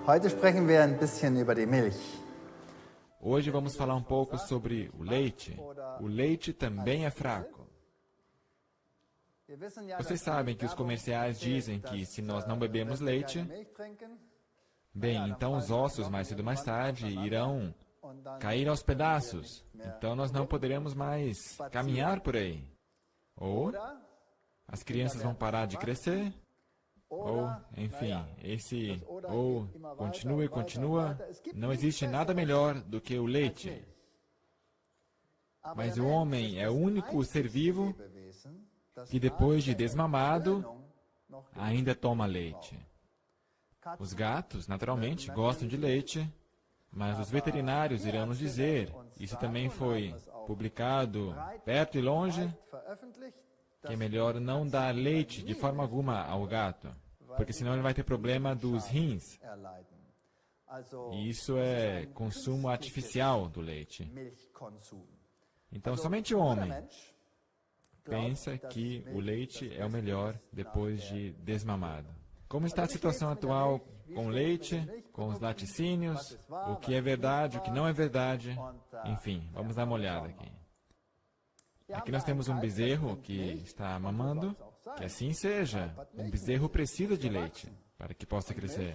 Heute sprechen wir ein bisschen über die Milch. Hoje vamos falar um pouco sobre o leite. O leite também é fraco. Vocês sabem que os comerciais dizem que se nós não bebemos leite, bem, então os ossos mais cedo ou mais tarde irão cair aos pedaços. Então nós não poderemos mais caminhar por aí. Ou as crianças vão parar de crescer, ou, enfim, ou continua e continua. Não existe nada melhor do que o leite. Mas o homem é o único ser vivo que depois de desmamado ainda toma leite. Os gatos, naturalmente, gostam de leite, mas os veterinários irão nos dizer, isso também foi publicado perto e longe, que é melhor não dar leite de forma alguma ao gato, porque senão ele vai ter problema dos rins. E isso é consumo artificial do leite. Então, somente o homem pensa que o leite é o melhor depois de desmamado. Como está a situação atual com o leite, com os laticínios, o que é verdade, o que não é verdade, enfim, vamos dar uma olhada aqui. Aqui nós temos um bezerro que está mamando, que assim seja. Um bezerro precisa de leite para que possa crescer.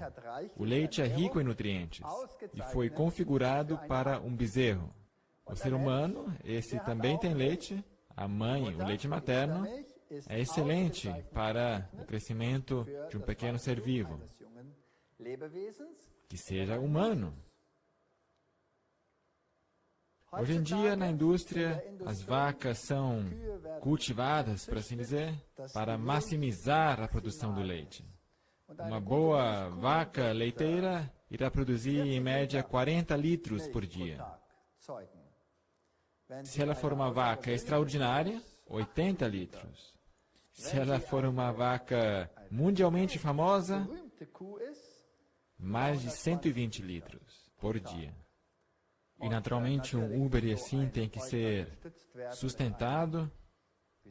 O leite é rico em nutrientes e foi configurado para um bezerro. O ser humano, esse também tem leite. A mãe, o leite materno, é excelente para o crescimento de um pequeno ser vivo, que seja humano. Hoje em dia, na indústria, as vacas são cultivadas, por assim dizer, para maximizar a produção do leite. Uma boa vaca leiteira irá produzir, em média, 40 litros por dia. Se ela for uma vaca extraordinária, 80 litros. Se ela for uma vaca mundialmente famosa, mais de 120 litros por dia. E, naturalmente, um Uber assim tem que ser sustentado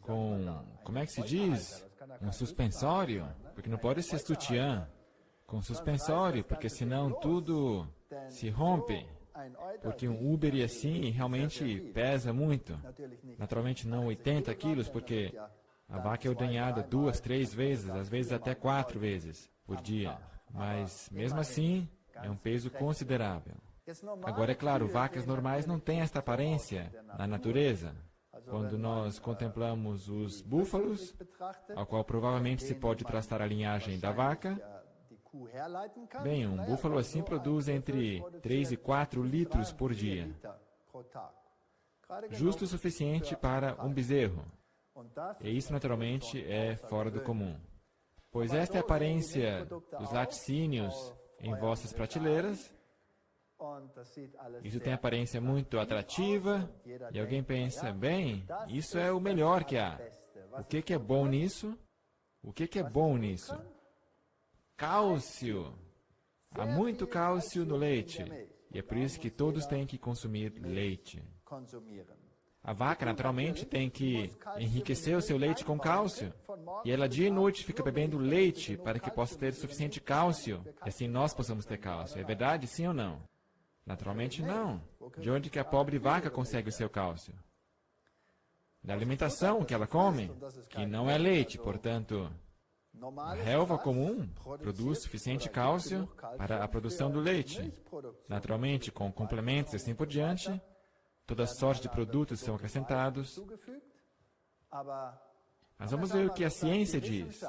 com, como é que se diz? Um suspensório, porque não pode ser sutiã. Com suspensório, porque senão tudo se rompe. Porque um Uber assim realmente pesa muito. Naturalmente não 80 quilos, porque a vaca é ordenhada 2, 3 vezes, às vezes até 4 vezes por dia. Mas, mesmo assim, é um peso considerável. Agora, é claro, vacas normais não têm esta aparência na natureza. Quando nós contemplamos os búfalos, ao qual provavelmente se pode traçar a linhagem da vaca, bem, um búfalo assim produz entre 3 e 4 litros por dia. Justo o suficiente para um bezerro. E isso, naturalmente, é fora do comum. Pois esta é a aparência dos laticínios em vossas prateleiras. Isso tem aparência muito atrativa, e alguém pensa, bem, isso é o melhor que há. O que é bom nisso? O que é bom nisso? Cálcio. Há muito cálcio no leite, e é por isso que todos têm que consumir leite. A vaca, naturalmente, tem que enriquecer o seu leite com cálcio, e ela dia e noite fica bebendo leite para que possa ter suficiente cálcio, e assim nós possamos ter cálcio. É verdade, sim ou não? Naturalmente não. De onde que a pobre vaca consegue o seu cálcio? Da alimentação que ela come, que não é leite, portanto, a relva comum produz suficiente cálcio para a produção do leite. Naturalmente, com complementos e assim por diante, toda sorte de produtos são acrescentados. Mas vamos ver o que a ciência diz.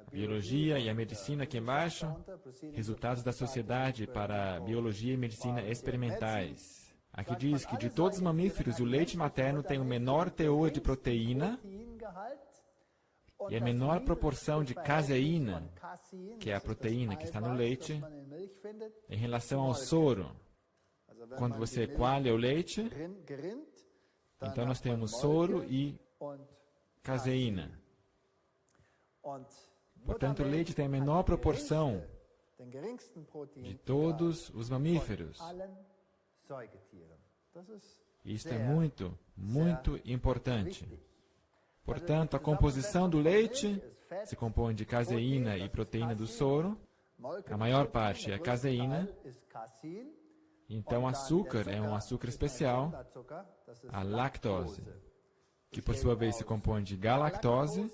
A biologia e a medicina aqui embaixo, resultados da Sociedade para Biologia e Medicina Experimentais. Aqui diz que de todos os mamíferos, o leite materno tem o menor teor de proteína e a menor proporção de caseína, que é a proteína que está no leite, em relação ao soro. Quando você coalha o leite, então nós temos soro e caseína. Portanto, o leite tem a menor proporção de todos os mamíferos. Isto é muito, muito importante. Portanto, a composição do leite se compõe de caseína e proteína do soro, A maior parte é caseína. Então, açúcar é um açúcar especial, a lactose, que por sua vez se compõe de galactose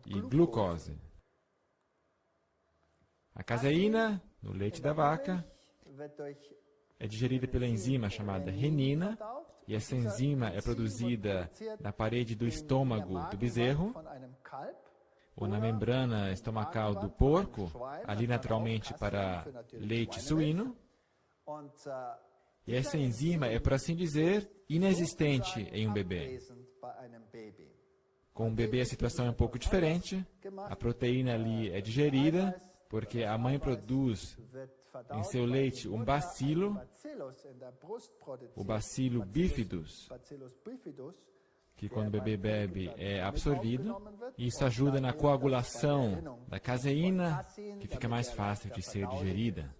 e glucose. A caseína, no leite da vaca, é digerida pela enzima chamada renina, e essa enzima é produzida na parede do estômago do bezerro, ou na membrana estomacal do porco, ali naturalmente para leite suíno. E essa enzima é, por assim dizer, inexistente em um bebê. Com um bebê a situação é um pouco diferente. A proteína ali é digerida, porque a mãe produz em seu leite um bacilo, o bacilo bifidus, que quando o bebê bebe é absorvido. E isso ajuda na coagulação da caseína, que fica mais fácil de ser digerida.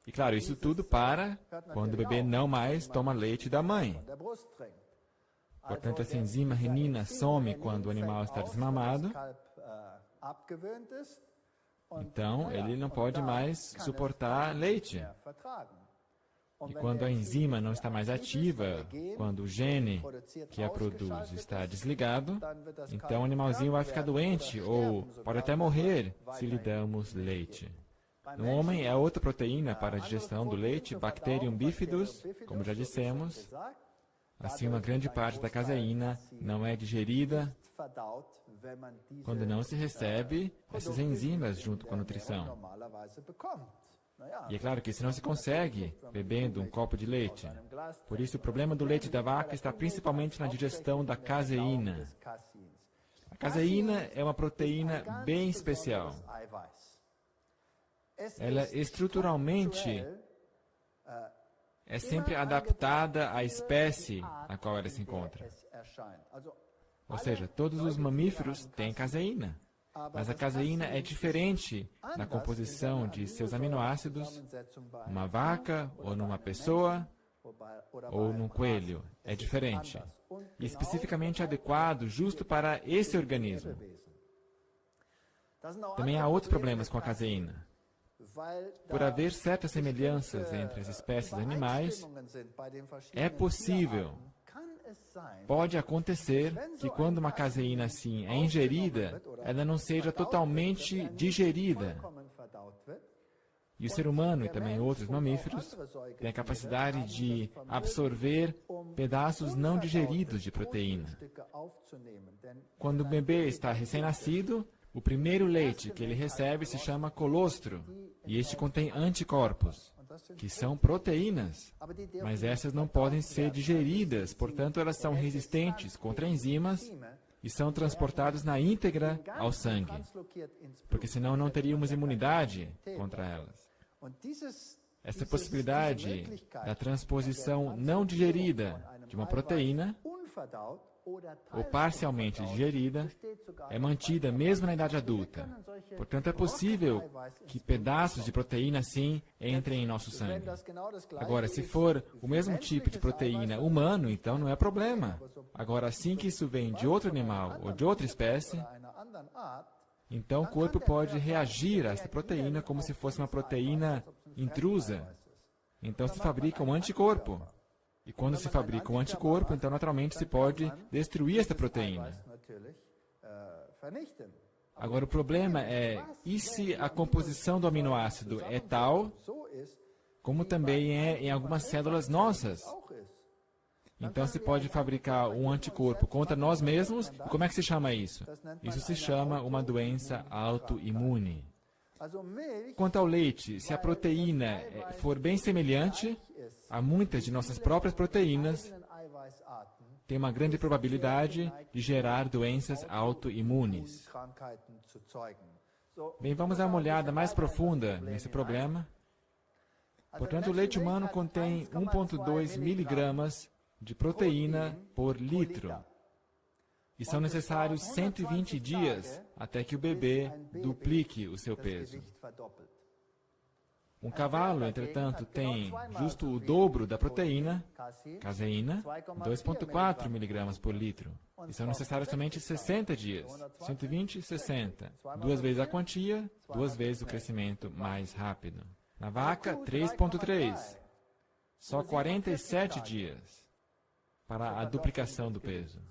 E claro, isso tudo para quando o bebê não mais toma leite da mãe. Portanto, essa enzima renina some quando o animal está desmamado. Então, ele não pode mais suportar leite. E quando a enzima não está mais ativa, quando o gene que a produz está desligado, então o animalzinho vai ficar doente ou pode até morrer se lhe damos leite. No homem é outra proteína para a digestão do leite, Bacterium bifidus, como já dissemos. Assim, uma grande parte da caseína não é digerida quando não se recebe essas enzimas junto com a nutrição. E é claro que isso não se consegue bebendo um copo de leite. Por isso, o problema do leite da vaca está principalmente na digestão da caseína. A caseína é uma proteína bem especial. Ela estruturalmente é sempre adaptada à espécie na qual ela se encontra. Ou seja, todos os mamíferos têm caseína. Mas a caseína é diferente na composição de seus aminoácidos numa vaca, ou numa pessoa, ou num coelho. É diferente. E especificamente adequado justo para esse organismo. Também há outros problemas com a caseína. Por haver certas semelhanças entre as espécies animais, é possível, pode acontecer que quando uma caseína assim é ingerida, ela não seja totalmente digerida. E o ser humano e também outros mamíferos têm a capacidade de absorver pedaços não digeridos de proteína. Quando o bebê está recém-nascido, o primeiro leite que ele recebe se chama colostro, e este contém anticorpos, que são proteínas, mas essas não podem ser digeridas, portanto elas são resistentes contra enzimas e são transportadas na íntegra ao sangue, porque senão não teríamos imunidade contra elas. Essa possibilidade da transposição não digerida de uma proteína, ou parcialmente digerida, é mantida mesmo na idade adulta. Portanto, é possível que pedaços de proteína, sim, entrem em nosso sangue. Agora, se for o mesmo tipo de proteína humano, então não é problema. Agora, assim que isso vem de outro animal ou de outra espécie, então o corpo pode reagir a essa proteína como se fosse uma proteína intrusa. Então se fabrica um anticorpo. E quando se fabrica um anticorpo, então naturalmente se pode destruir esta proteína. Agora o problema é, e se a composição do aminoácido é tal, como também é em algumas células nossas? Então se pode fabricar um anticorpo contra nós mesmos, e como é que se chama isso? Isso se chama uma doença autoimune. Quanto ao leite, se a proteína for bem semelhante a muitas de nossas próprias proteínas, tem uma grande probabilidade de gerar doenças autoimunes. Bem, vamos dar uma olhada mais profunda nesse problema. Portanto, o leite humano contém 1,2 miligramas de proteína por litro. E são necessários 120 dias até que o bebê duplique o seu peso. Um cavalo, entretanto, tem justo o dobro da proteína, caseína, 2,4 mg por litro. E são necessários somente 60 dias, 120 e 60. 2 vezes a quantia, 2 vezes o crescimento mais rápido. Na vaca, 3,3. Só 47 dias para a duplicação do peso.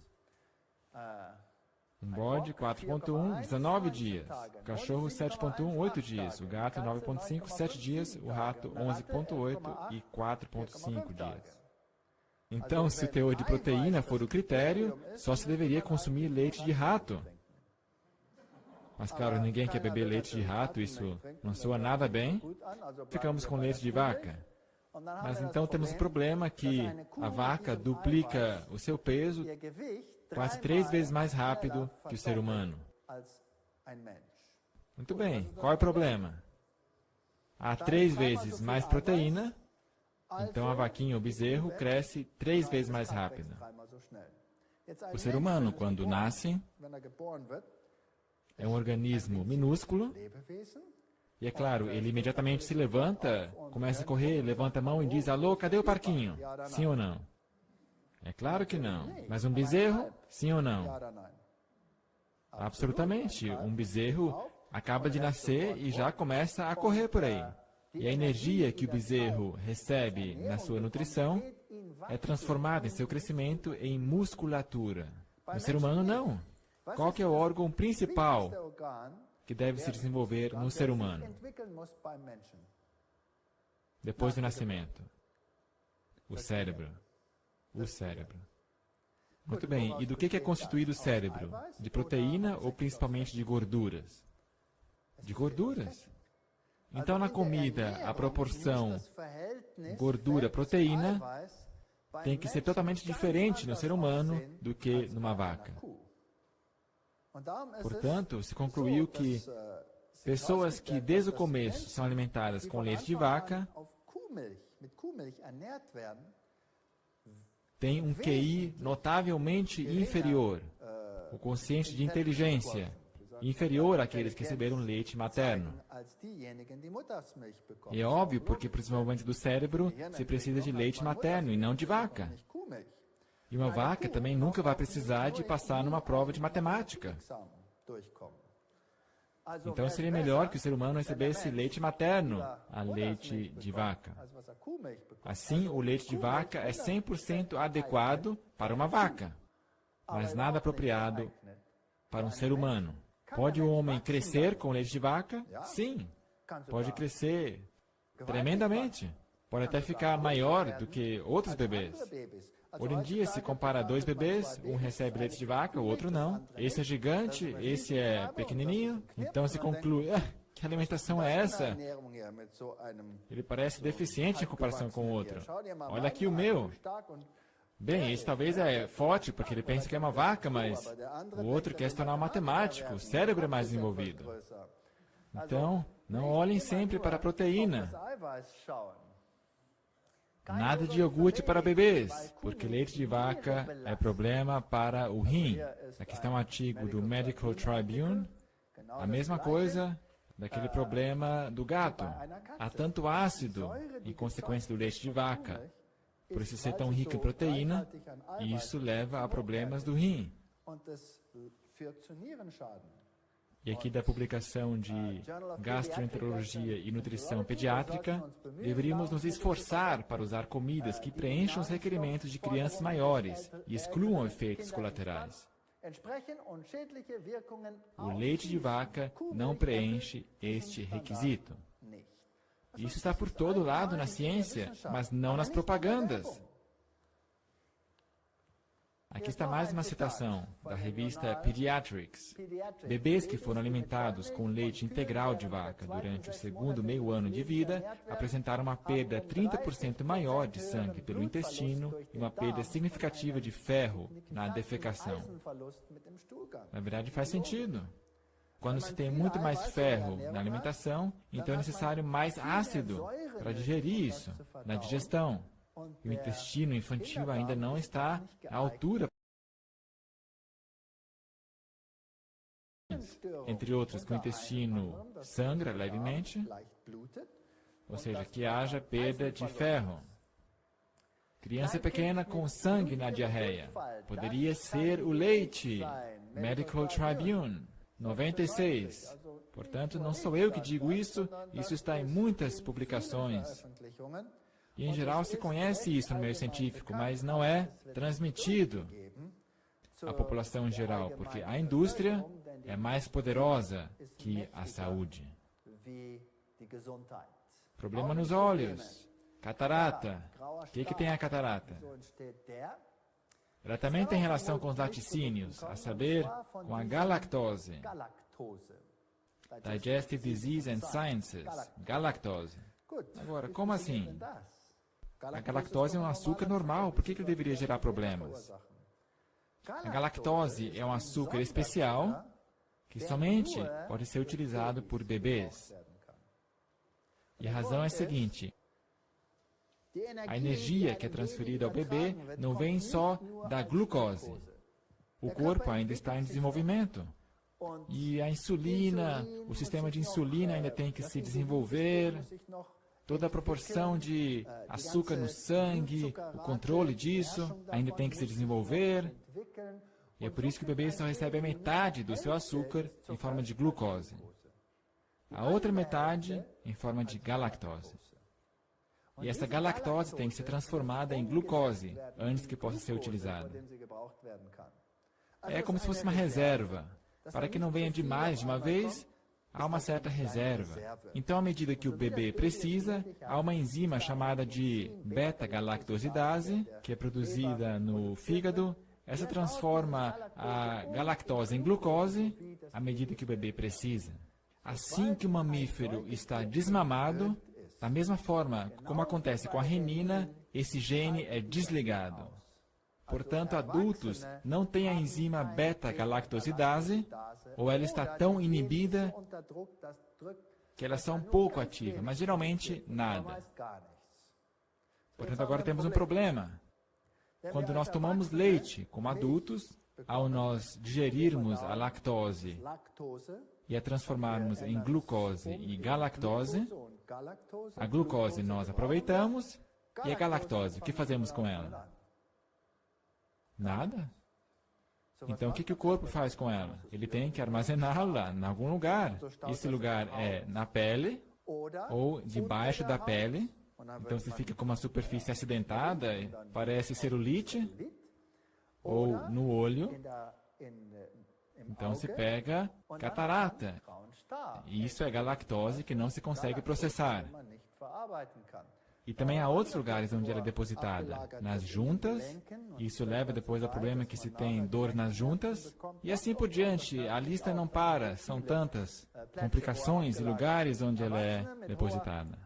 Um bode, 4,1, 19 dias. O cachorro, 7,1, 8 dias. O gato, 9,5, 7 dias. O rato, 11,8 e 4,5 dias. Então, se o teor de proteína for o critério, só se deveria consumir leite de rato. Mas, claro, ninguém quer beber leite de rato, isso não soa nada bem. Ficamos com leite de vaca. Mas então temos o problema que a vaca duplica o seu peso quase 3 vezes mais rápido que o ser humano. Muito bem, qual é o problema? Há 3 vezes mais proteína, então a vaquinha ou bezerro cresce 3 vezes mais rápido. O ser humano, quando nasce, é um organismo minúsculo, e é claro, ele imediatamente se levanta, começa a correr, levanta a mão e diz: alô, cadê o parquinho? Sim ou não? É claro que não. Mas um bezerro, sim ou não? Absolutamente. Um bezerro acaba de nascer e já começa a correr por aí. E a energia que o bezerro recebe na sua nutrição é transformada em seu crescimento em musculatura. No ser humano, não. Qual que é o órgão principal que deve se desenvolver no ser humano depois do nascimento? O cérebro. O cérebro. Muito bem, e do que é constituído o cérebro? De proteína ou principalmente de gorduras? De gorduras. Então, na comida, a proporção gordura-proteína tem que ser totalmente diferente no ser humano do que numa vaca. Portanto, se concluiu que pessoas que desde o começo são alimentadas com leite de vaca têm um QI notavelmente inferior, o quociente de inteligência inferior àqueles que receberam leite materno. E é óbvio, porque para o desenvolvimento do cérebro se precisa de leite materno e não de vaca. E uma vaca também nunca vai precisar de passar numa prova de matemática. Então seria melhor que o ser humano recebesse leite materno a leite de vaca. Assim, o leite de vaca é 100% adequado para uma vaca, mas nada apropriado para um ser humano. Pode o homem crescer com leite de vaca? Sim. Pode crescer tremendamente. Pode até ficar maior do que outros bebês. Hoje em dia, se compara 2 bebês, um recebe leite de vaca, o outro não. Esse é gigante, esse é pequenininho. Então se conclui, que alimentação é essa? Ele parece deficiente em comparação com o outro. Olha aqui o meu. Bem, esse talvez é forte, porque ele pensa que é uma vaca, mas o outro quer se tornar um matemático, o cérebro é mais desenvolvido. Então, não olhem sempre para a proteína. Nada de iogurte para bebês, porque leite de vaca é problema para o rim. Aqui está um artigo do Medical Tribune, a mesma coisa daquele problema do gato. Há tanto ácido em consequência do leite de vaca, por isso ser tão rico em proteína, e isso leva a problemas do rim. E aqui da publicação de Gastroenterologia e Nutrição Pediátrica, deveríamos nos esforçar para usar comidas que preencham os requerimentos de crianças maiores e excluam efeitos colaterais. O leite de vaca não preenche este requisito. Isso está por todo lado na ciência, mas não nas propagandas. Aqui está mais uma citação da revista Pediatrics. Bebês que foram alimentados com leite integral de vaca durante o segundo meio ano de vida apresentaram uma perda 30% maior de sangue pelo intestino e uma perda significativa de ferro na defecação. Na verdade, faz sentido. Quando se tem muito mais ferro na alimentação, então é necessário mais ácido para digerir isso, na digestão. E o intestino infantil ainda não está à altura. Entre outras, que o intestino sangra levemente, ou seja, que haja perda de ferro. Criança pequena com sangue na diarreia. Poderia ser o leite. Medical Tribune, 96. Portanto, não sou eu que digo isso, isso está em muitas publicações. E, em geral, se conhece isso no meio científico, mas não é transmitido à população em geral, porque a indústria é mais poderosa que a saúde. Problema nos olhos, catarata. O que tem a catarata? Ela também tem relação com os laticínios, a saber, com a galactose. Digestive Disease and Sciences, galactose. Agora, como assim? A galactose é um açúcar normal, por que ele deveria gerar problemas? A galactose é um açúcar especial que somente pode ser utilizado por bebês. E a razão é a seguinte: a energia que é transferida ao bebê não vem só da glucose. O corpo ainda está em desenvolvimento. E a insulina, o sistema de insulina ainda tem que se desenvolver. Toda a proporção de açúcar no sangue, o controle disso ainda tem que se desenvolver. E é por isso que o bebê só recebe a metade do seu açúcar em forma de glucose. A outra metade em forma de galactose. E essa galactose tem que ser transformada em glucose antes que possa ser utilizada. É como se fosse uma reserva. Para que não venha demais de uma vez, há uma certa reserva. Então, à medida que o bebê precisa, há uma enzima chamada de beta-galactosidase, que é produzida no fígado. Essa transforma a galactose em glucose à medida que o bebê precisa. Assim que o mamífero está desmamado, da mesma forma como acontece com a renina, esse gene é desligado. Portanto, adultos não têm a enzima beta-galactosidase, ou ela está tão inibida que elas são pouco ativas, mas geralmente nada. Portanto, agora temos um problema. Quando nós tomamos leite como adultos, ao nós digerirmos a lactose e a transformarmos em glucose e galactose, a glucose nós aproveitamos e a galactose, o que fazemos com ela? Nada. Então, o que o corpo faz com ela? Ele tem que armazená-la em algum lugar. Esse lugar é na pele ou debaixo da pele. Então, se fica com uma superfície acidentada, parece celulite, ou no olho. Então, se pega catarata. E isso é galactose que não se consegue processar. E também há outros lugares onde ela é depositada. Nas juntas, isso leva depois ao problema que se tem dor nas juntas, e assim por diante. A lista não para, são tantas complicações e lugares onde ela é depositada.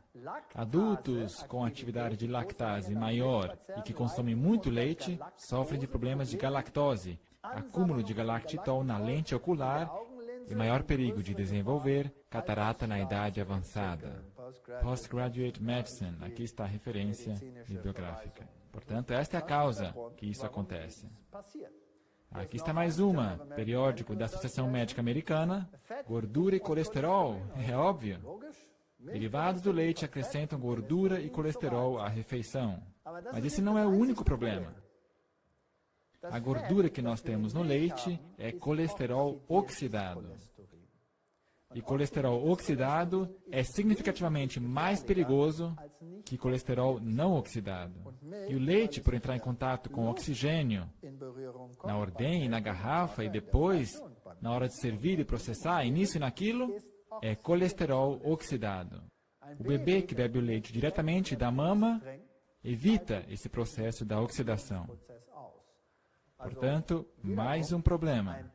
Adultos com atividade de lactase maior e que consomem muito leite sofrem de problemas de galactose, acúmulo de galactitol na lente ocular e maior perigo de desenvolver catarata na idade avançada. Postgraduate Medicine, aqui está a referência bibliográfica. Portanto, esta é a causa que isso acontece. Aqui está mais uma, periódico da Associação Médica Americana, gordura e colesterol, é óbvio. Derivados do leite acrescentam gordura e colesterol à refeição. Mas esse não é o único problema. A gordura que nós temos no leite é colesterol oxidado. E colesterol oxidado é significativamente mais perigoso que colesterol não oxidado. E o leite, por entrar em contato com oxigênio, na ordem, na garrafa e depois, na hora de servir e processar, e nisso e naquilo, é colesterol oxidado. O bebê que bebe o leite diretamente da mama evita esse processo da oxidação. Portanto, mais um problema.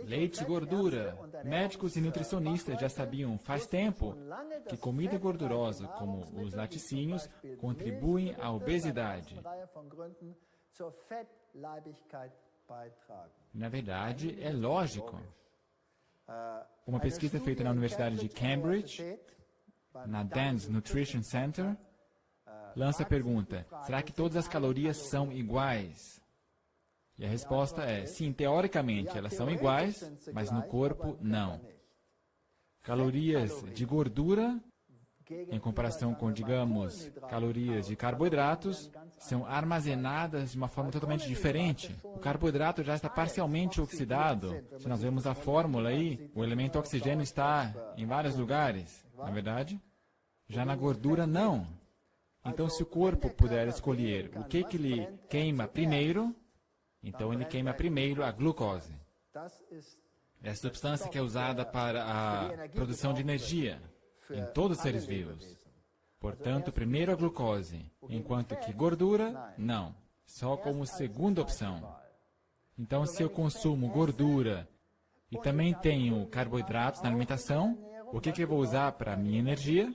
Leite e gordura. Médicos e nutricionistas já sabiam faz tempo que comida gordurosa, como os laticínios, contribuem à obesidade. Na verdade, é lógico. Uma pesquisa feita na Universidade de Cambridge, na Dan's Nutrition Center, lança a pergunta: será que todas as calorias são iguais? E a resposta é: sim, teoricamente elas são iguais, mas no corpo não. calorias de gordura, em comparação com, digamos, calorias de carboidratos, são armazenadas de uma forma totalmente diferente. O carboidrato já está parcialmente oxidado. Se nós vemos a fórmula aí, o elemento oxigênio está em vários lugares, não é verdade? Já na gordura, não. Então, se o corpo puder escolher o que ele queima primeiro, então ele queima primeiro a glucose. É a substância que é usada para a produção de energia em todos os seres vivos. Portanto, primeiro a glucose, enquanto que gordura, não. Só como segunda opção. Então, se eu consumo gordura e também tenho carboidratos na alimentação, o que eu vou usar para a minha energia?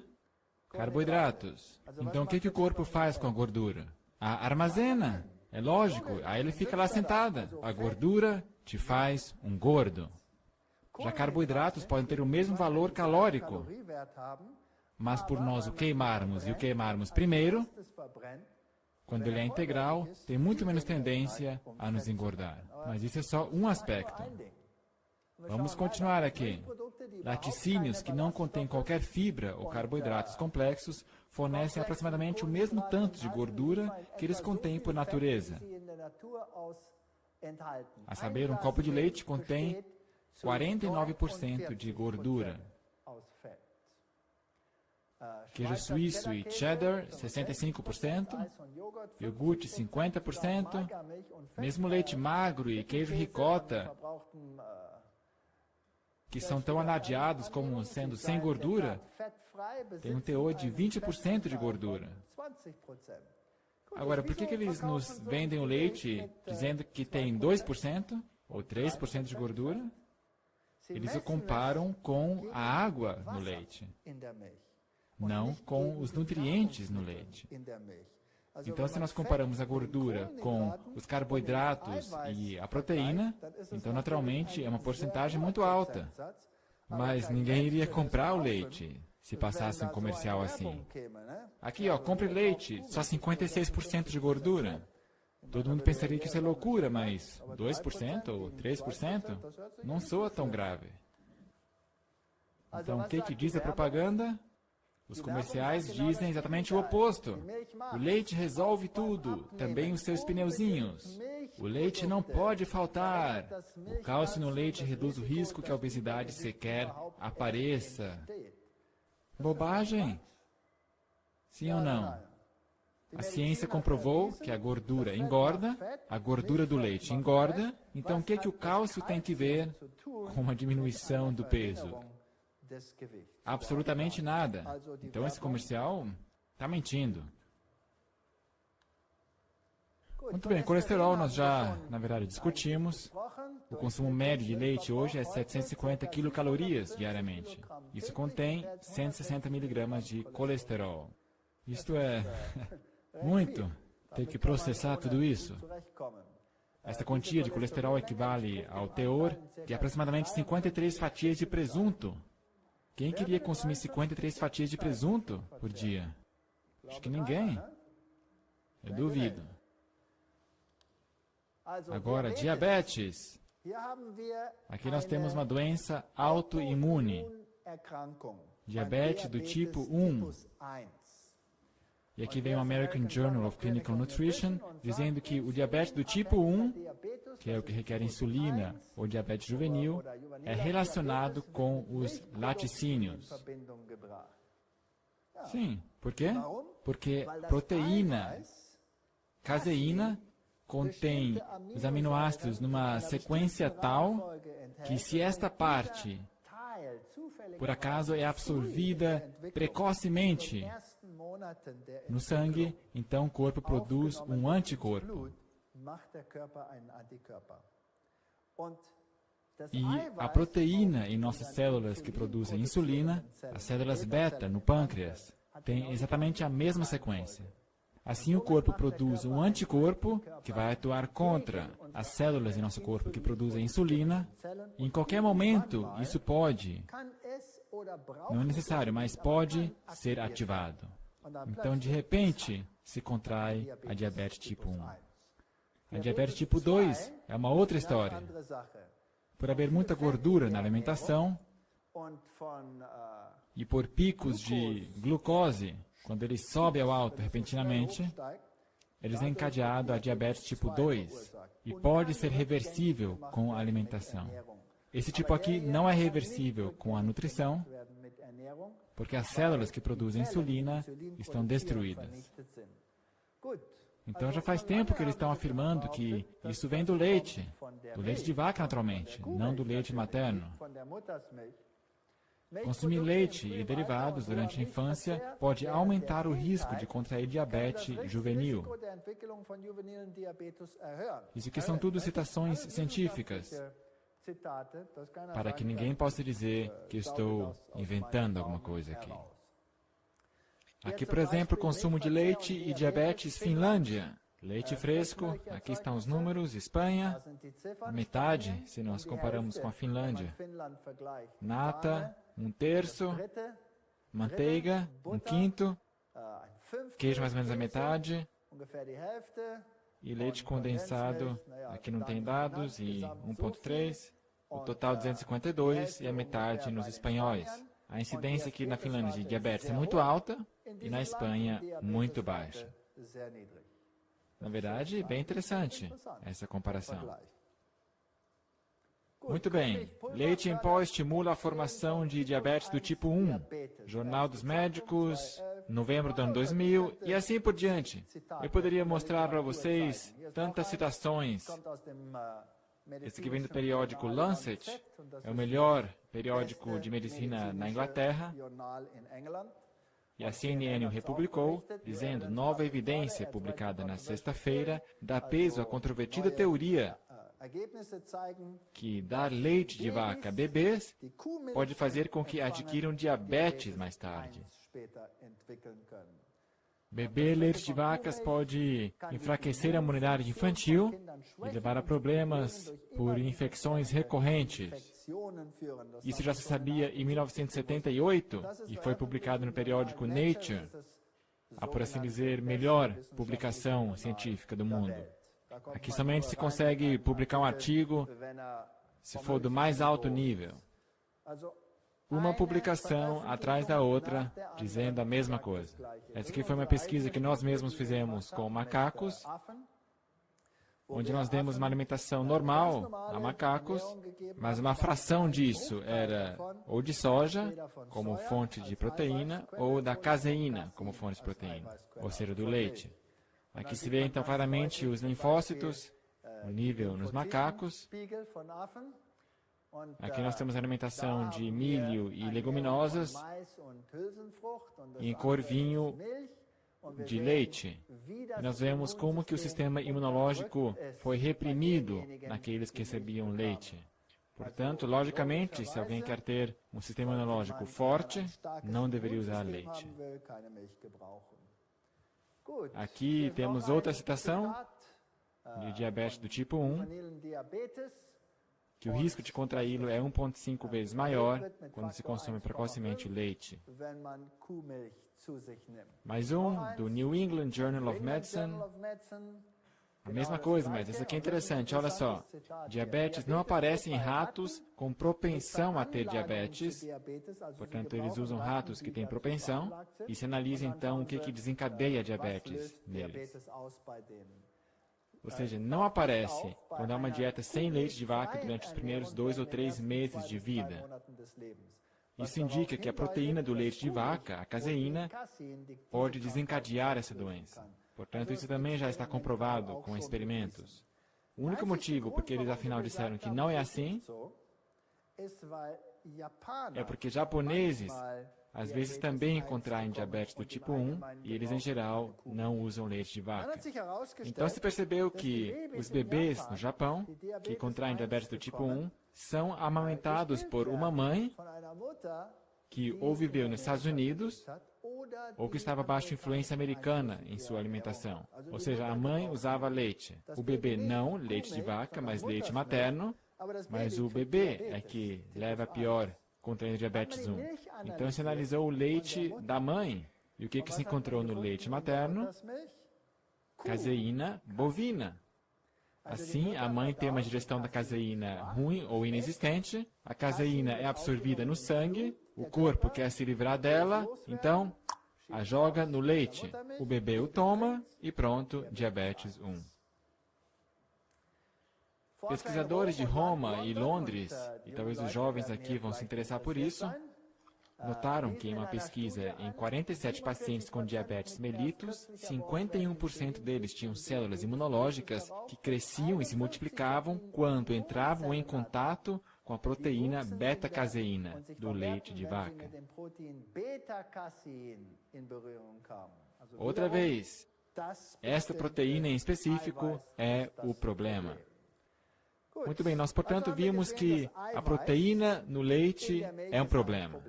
Carboidratos. Então, o que o corpo faz com a gordura? Armazena. É lógico, aí ele fica lá sentada. A gordura te faz um gordo. Já carboidratos podem ter o mesmo valor calórico, mas por nós o queimarmos e o queimarmos primeiro, quando ele é integral, tem muito menos tendência a nos engordar. Mas isso é só um aspecto. Vamos continuar aqui. Laticínios que não contêm qualquer fibra ou carboidratos complexos fornecem aproximadamente o mesmo tanto de gordura que eles contêm por natureza. A saber, um copo de leite contém 49% de gordura. Queijo suíço e cheddar, 65%. Iogurte, 50%. Mesmo leite magro e queijo ricota, que são tão alardeados como sendo sem gordura, tem um teor de 20% de gordura. Agora, por que eles nos vendem o leite dizendo que tem 2% ou 3% de gordura? Eles o comparam com a água no leite, não com os nutrientes no leite. Então, se nós comparamos a gordura com os carboidratos e a proteína, então, naturalmente, é uma porcentagem muito alta. Mas ninguém iria comprar o leite se passasse um comercial assim. Aqui, ó, compre leite, só 56% de gordura. Todo mundo pensaria que isso é loucura, mas 2% ou 3% não soa tão grave. Então, o que diz a propaganda? Os comerciais dizem exatamente o oposto. O leite resolve tudo, também os seus pneuzinhos. O leite não pode faltar. O cálcio no leite reduz o risco que a obesidade sequer apareça. Bobagem? Sim ou não? A ciência comprovou que a gordura engorda, a gordura do leite engorda, então o que o cálcio tem que ver com a diminuição do peso? Absolutamente nada. Então esse comercial está mentindo. Muito bem, colesterol nós já, na verdade, discutimos. O consumo médio de leite hoje é 750 quilocalorias diariamente. Isso contém 160 miligramas de colesterol. Isto é muito. Ter que processar tudo isso. Esta quantia de colesterol equivale ao teor de aproximadamente 53 fatias de presunto. Quem queria consumir 53 fatias de presunto por dia? Acho que ninguém. Eu duvido. Agora, diabetes. Aqui nós temos uma doença autoimune. Diabetes do tipo 1. E aqui vem o American Journal of Clinical Nutrition, dizendo que o diabetes do tipo 1, que é o que requer insulina, ou diabetes juvenil, é relacionado com os laticínios. Sim, por quê? Porque proteína, caseína, contém os aminoácidos numa sequência tal que se esta parte, por acaso, é absorvida precocemente no sangue, então o corpo produz um anticorpo. E a proteína em nossas células que produzem insulina, as células beta no pâncreas, tem exatamente a mesma sequência. Assim, o corpo produz um anticorpo que vai atuar contra as células em nosso corpo que produzem insulina. E em qualquer momento, isso pode, não é necessário, mas pode ser ativado. Então, de repente, se contrai a diabetes tipo 1. A diabetes tipo 2 é uma outra história. Por haver muita gordura na alimentação, E por picos de glucose, quando ele sobe ao alto repentinamente, ele é desencadeado a diabetes tipo 2 e pode ser reversível com a alimentação. Esse tipo aqui não é reversível com a nutrição, porque as células que produzem insulina estão destruídas. Então já faz tempo que eles estão afirmando que isso vem do leite de vaca naturalmente, não do leite materno. Consumir leite e derivados durante a infância pode aumentar o risco de contrair diabetes juvenil. Isso aqui são tudo citações científicas, para que ninguém possa dizer que estou inventando alguma coisa aqui. Aqui, por exemplo, o consumo de leite e diabetes Finlândia. Leite fresco, aqui estão os números, Espanha, a metade, se nós comparamos com a Finlândia. Nata, 1/3, manteiga, 1/5, queijo mais ou menos a metade, e leite condensado, aqui não tem dados, e 1,3, o total 252 e a metade nos espanhóis. A incidência aqui na Finlândia de diabetes é muito alta e na Espanha muito baixa. Na verdade, bem interessante essa comparação. Muito bem. Leite em pó estimula a formação de diabetes do tipo 1. Jornal dos Médicos, novembro do ano 2000, e assim por diante. Eu poderia mostrar para vocês tantas citações. Esse aqui vem do periódico Lancet, é o melhor periódico de medicina na Inglaterra. E a CNN o republicou, dizendo: nova evidência publicada na sexta-feira dá peso à controvertida teoria que dar leite de vaca a bebês pode fazer com que adquiram diabetes mais tarde. Beber leite de vacas pode enfraquecer a imunidade infantil e levar a problemas por infecções recorrentes. Isso já se sabia em 1978 e foi publicado no periódico Nature, a, por assim dizer, melhor publicação científica do mundo. Aqui somente se consegue publicar um artigo se for do mais alto nível. Uma publicação atrás da outra, dizendo a mesma coisa. Essa aqui foi uma pesquisa que nós mesmos fizemos com macacos, onde nós demos uma alimentação normal a macacos, mas uma fração disso era ou de soja, como fonte de proteína, ou da caseína, como fonte de proteína, ou seja, do leite. Aqui se vê então claramente os linfócitos, o nível nos macacos. Aqui nós temos a alimentação de milho e leguminosas, e em cor vinho de leite. E nós vemos como que o sistema imunológico foi reprimido naqueles que recebiam leite. Portanto, logicamente, se alguém quer ter um sistema imunológico forte, não deveria usar leite. Aqui temos outra citação de diabetes do tipo 1, que o risco de contraí-lo é 1,5 vezes maior quando se consome precocemente leite. Mais um, do New England Journal of Medicine. A mesma coisa, mas esse aqui é interessante, olha só. Diabetes não aparece em ratos com propensão a ter diabetes, portanto, eles usam ratos que têm propensão, e se analisa então o que desencadeia diabetes neles. Ou seja, não aparece quando há uma dieta sem leite de vaca durante os primeiros 2 ou 3 meses de vida. Isso indica que a proteína do leite de vaca, a caseína, pode desencadear essa doença. Portanto, isso também já está comprovado com experimentos. O único motivo por que eles afinal disseram que não é assim é porque japoneses às vezes também contraem diabetes do tipo 1 e eles, em geral, não usam leite de vaca. Então se percebeu que os bebês no Japão que contraem diabetes do tipo 1 são amamentados por uma mãe que ou viveu nos Estados Unidos ou que estava baixo influência americana em sua alimentação. Ou seja, a mãe usava leite. O bebê não, leite de vaca, mas leite materno. Mas o bebê é que leva a pior contraindo diabetes 1. Então se analisou o leite da mãe. E o que se encontrou no leite materno? Caseína bovina. Assim, a mãe tem uma digestão da caseína ruim ou inexistente, a caseína é absorvida no sangue, o corpo quer se livrar dela, então a joga no leite. O bebê o toma e pronto, diabetes 1. Pesquisadores de Roma e Londres, e talvez os jovens aqui vão se interessar por isso, notaram que em uma pesquisa em 47 pacientes com diabetes mellitus, 51% deles tinham células imunológicas que cresciam e se multiplicavam quando entravam em contato com a proteína beta-caseína do leite de vaca. Outra vez, esta proteína em específico é o problema. Muito bem, nós, portanto, vimos que a proteína no leite é um problema.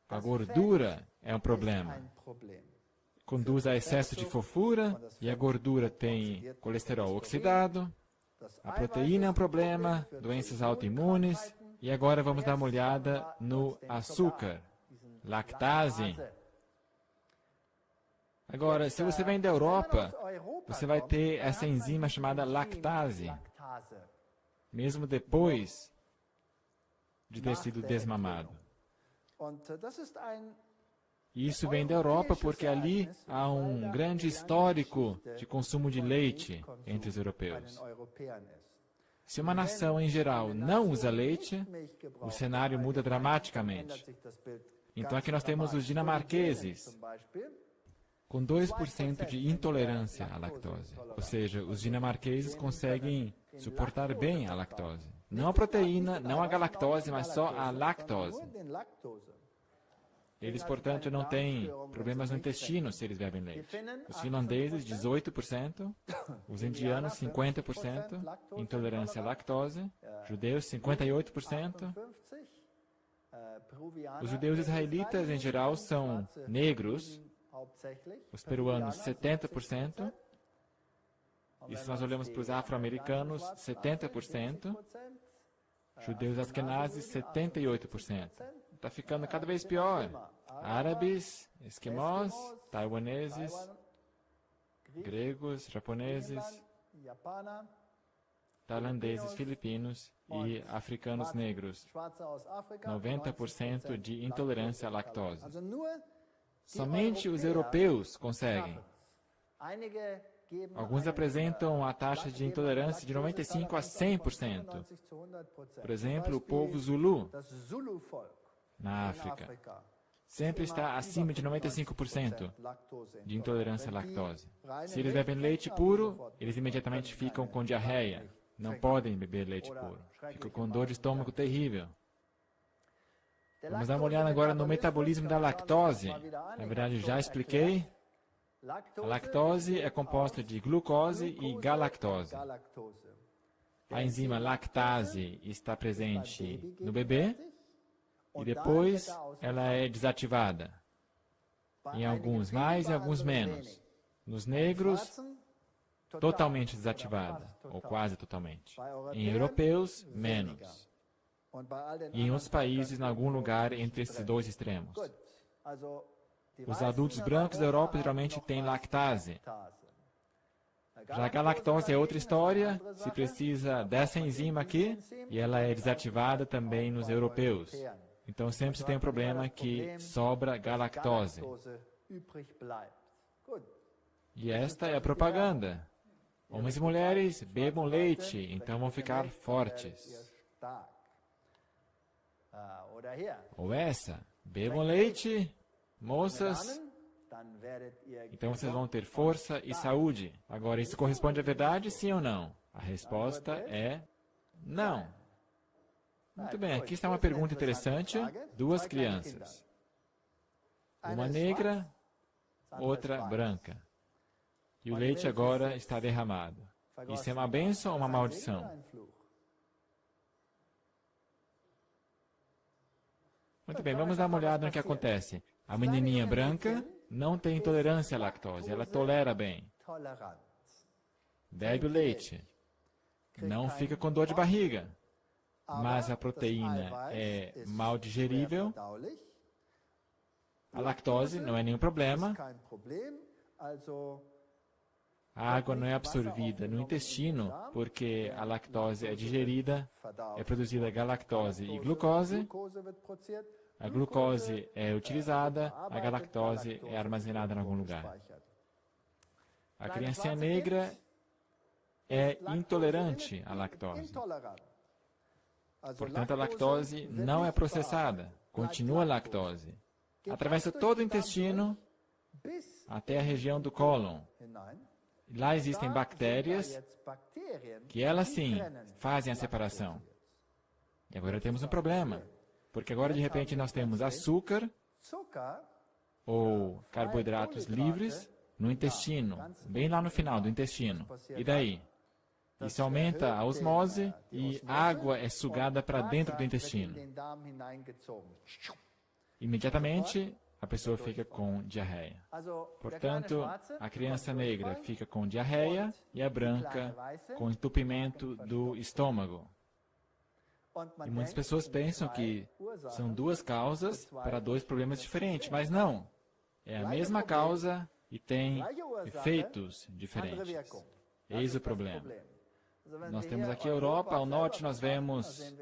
A gordura é um problema. Conduz a excesso de fofura e a gordura tem colesterol oxidado. A proteína é um problema, doenças autoimunes. E agora vamos dar uma olhada no açúcar, lactase. Agora, se você vem da Europa, você vai ter essa enzima chamada lactase, mesmo depois de ter sido desmamado. E isso vem da Europa porque ali há um grande histórico de consumo de leite entre os europeus. Se uma nação em geral não usa leite, o cenário muda dramaticamente. Então aqui nós temos os dinamarqueses, com 2% de intolerância à lactose. Ou seja, os dinamarqueses conseguem suportar bem a lactose. Não a proteína, não a galactose, mas só a lactose. Eles, portanto, não têm problemas no intestino se eles bebem leite. Os finlandeses, 18%. Os indianos, 50%. Intolerância à lactose. Judeus, 58%. Os judeus israelitas, em geral, são negros. Os peruanos, 70%. E se nós olhamos para os afro-americanos, 70%. Judeus askenazes, 78%. Está ficando cada vez pior. Árabes, esquimós, taiwaneses, gregos, japoneses, tailandeses, filipinos e africanos negros. 90% de intolerância à lactose. Somente os europeus conseguem. Alguns apresentam a taxa de intolerância de 95% a 100%. Por exemplo, o povo Zulu, na África, sempre está acima de 95% de intolerância à lactose. Se eles bebem leite puro, eles imediatamente ficam com diarreia. Não podem beber leite puro. Ficam com dor de estômago terrível. Vamos dar uma olhada agora no metabolismo da lactose. Na verdade, já expliquei. A lactose é composta de glucose e galactose. A enzima lactase está presente no bebê e depois ela é desativada. Em alguns mais e alguns menos. Nos negros, totalmente desativada, ou quase totalmente. Em europeus, menos. E em outros países, em algum lugar entre esses dois extremos. Os adultos brancos da Europa geralmente têm lactase. Já a galactose é outra história, se precisa dessa enzima aqui, e ela é desativada também nos europeus. Então sempre se tem um problema que sobra galactose. E esta é a propaganda. Homens e mulheres bebam leite, então vão ficar fortes. Ou essa, bebam leite, moças, então vocês vão ter força e saúde. Agora, isso corresponde à verdade, sim ou não? A resposta é não. Muito bem, aqui está uma pergunta interessante. Duas crianças. Uma negra, outra branca. E o leite agora está derramado. Isso é uma bênção ou uma maldição? Muito bem, vamos dar uma olhada no que acontece. A menininha branca não tem intolerância à lactose, ela tolera bem. Bebe o leite. Não fica com dor de barriga. Mas a proteína é mal digerível. A lactose não é nenhum problema. A água não é absorvida no intestino porque a lactose é digerida, é produzida galactose e glucose. A glucose é utilizada, a galactose é armazenada em algum lugar. A criança negra é intolerante à lactose. Portanto, a lactose não é processada, continua a lactose. Atravessa todo o intestino até a região do cólon. Lá existem bactérias que elas sim fazem a separação. E agora temos um problema, porque agora de repente nós temos açúcar ou carboidratos livres no intestino, bem lá no final do intestino. E daí? Isso aumenta a osmose e água é sugada para dentro do intestino. Imediatamente, a pessoa fica com diarreia. Portanto, a criança negra fica com diarreia e a branca com entupimento do estômago. E muitas pessoas pensam que são duas causas para dois problemas diferentes, mas não. É a mesma causa e tem efeitos diferentes. Eis o problema. Nós temos aqui a Europa, ao norte nós vemos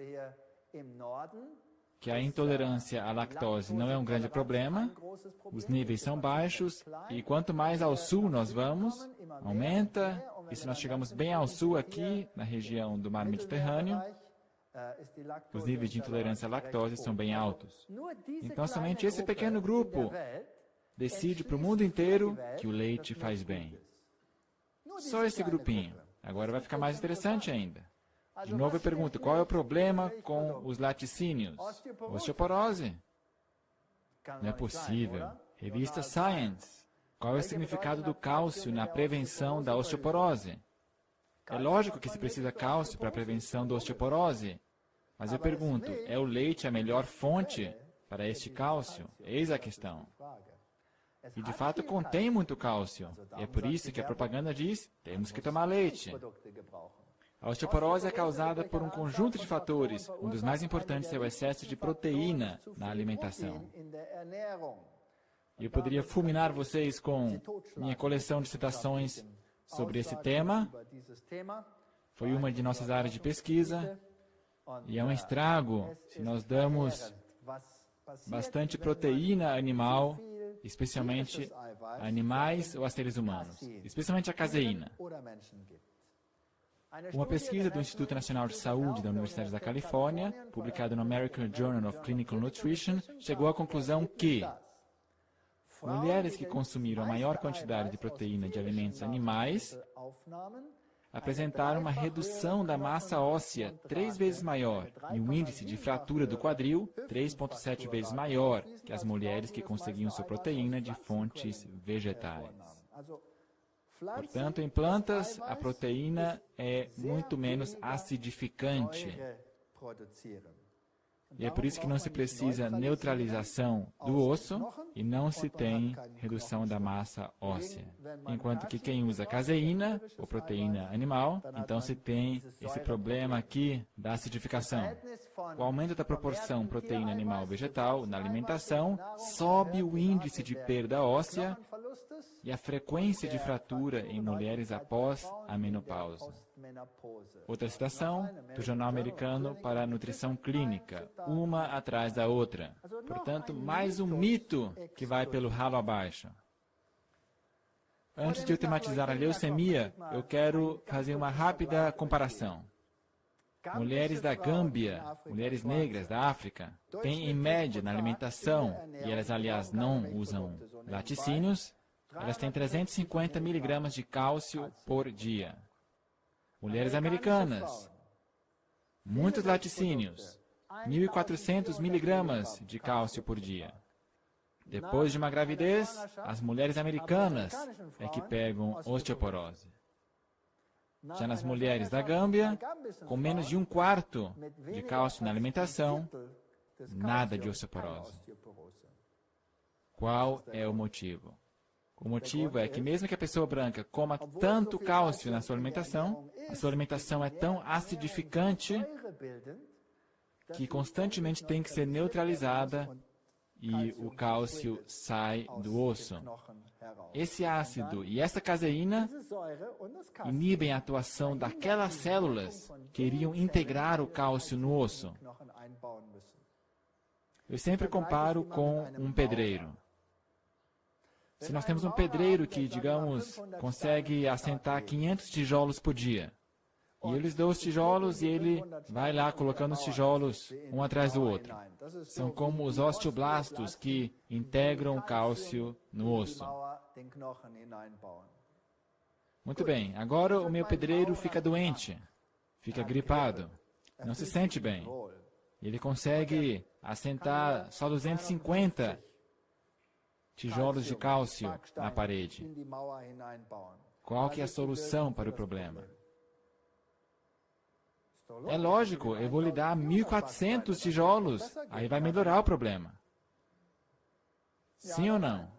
que a intolerância à lactose não é um grande problema, os níveis são baixos, e quanto mais ao sul nós vamos, aumenta, e se nós chegamos bem ao sul aqui, na região do mar Mediterrâneo, os níveis de intolerância à lactose são bem altos. Então, somente esse pequeno grupo decide para o mundo inteiro que o leite faz bem. Só esse grupinho. Agora vai ficar mais interessante ainda. De novo eu pergunto, qual é o problema com os laticínios? Osteoporose. Não é possível. Revista Science. Qual é o significado do cálcio na prevenção da osteoporose? É lógico que se precisa cálcio para a prevenção da osteoporose. Mas eu pergunto, é o leite a melhor fonte para este cálcio? Eis a questão. E de fato contém muito cálcio. E é por isso que a propaganda diz, temos que tomar leite. A osteoporose é causada por um conjunto de fatores. Um dos mais importantes é o excesso de proteína na alimentação. Eu poderia fulminar vocês com minha coleção de citações sobre esse tema. Foi uma de nossas áreas de pesquisa. E é um estrago se nós damos bastante proteína animal, especialmente a animais ou a seres humanos, especialmente a caseína. Uma pesquisa do Instituto Nacional de Saúde da Universidade da Califórnia, publicada no American Journal of Clinical Nutrition, chegou à conclusão que mulheres que consumiram a maior quantidade de proteína de alimentos animais apresentaram uma redução da massa óssea 3 vezes maior e um índice de fratura do quadril 3,7 vezes maior que as mulheres que conseguiam sua proteína de fontes vegetais. Portanto, em plantas, a proteína é muito menos acidificante. E é por isso que não se precisa neutralização do osso e não se tem redução da massa óssea. Enquanto que quem usa caseína, ou proteína animal, então se tem esse problema aqui da acidificação. O aumento da proporção proteína animal-vegetal na alimentação sobe o índice de perda óssea e a frequência de fratura em mulheres após a menopausa. Outra citação do Jornal Americano para a Nutrição Clínica, uma atrás da outra. Portanto, mais um mito que vai pelo ralo abaixo. Antes de eu tematizar a leucemia, eu quero fazer uma rápida comparação. Mulheres da Gâmbia, mulheres negras da África, têm em média na alimentação, e elas aliás não usam laticínios, elas têm 350 miligramas de cálcio por dia. Mulheres americanas, muitos laticínios, 1.400 miligramas de cálcio por dia. Depois de uma gravidez, as mulheres americanas é que pegam osteoporose. Já nas mulheres da Gâmbia, com menos de 1/4 de cálcio na alimentação, nada de osteoporose. Qual é o motivo? O motivo é que mesmo que a pessoa branca coma tanto cálcio na sua alimentação, a sua alimentação é tão acidificante que constantemente tem que ser neutralizada e o cálcio sai do osso. Esse ácido e essa caseína inibem a atuação daquelas células que iriam integrar o cálcio no osso. Eu sempre comparo com um pedreiro. Se nós temos um pedreiro que, digamos, consegue assentar 500 tijolos por dia, e ele dá os tijolos e ele vai lá colocando os tijolos um atrás do outro. São como os osteoblastos que integram o cálcio no osso. Muito bem, agora o meu pedreiro fica doente, fica gripado, não se sente bem. Ele consegue assentar só 250 tijolos de cálcio na parede. Qual que é a solução para o problema? É lógico, eu vou lhe dar 1.400 tijolos, aí vai melhorar o problema. Sim ou não?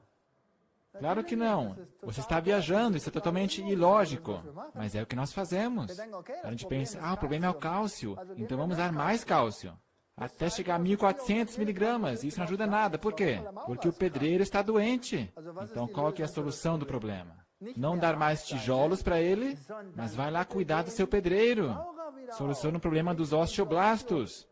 Claro que não. Você está viajando, isso é totalmente ilógico. Mas é o que nós fazemos. A gente pensa, o problema é o cálcio, então vamos dar mais cálcio. Até chegar a 1.400 miligramas, isso não ajuda nada. Por quê? Porque o pedreiro está doente. Então qual que é a solução do problema? Não dar mais tijolos para ele, mas vai lá cuidar do seu pedreiro. Soluciona o problema dos osteoblastos.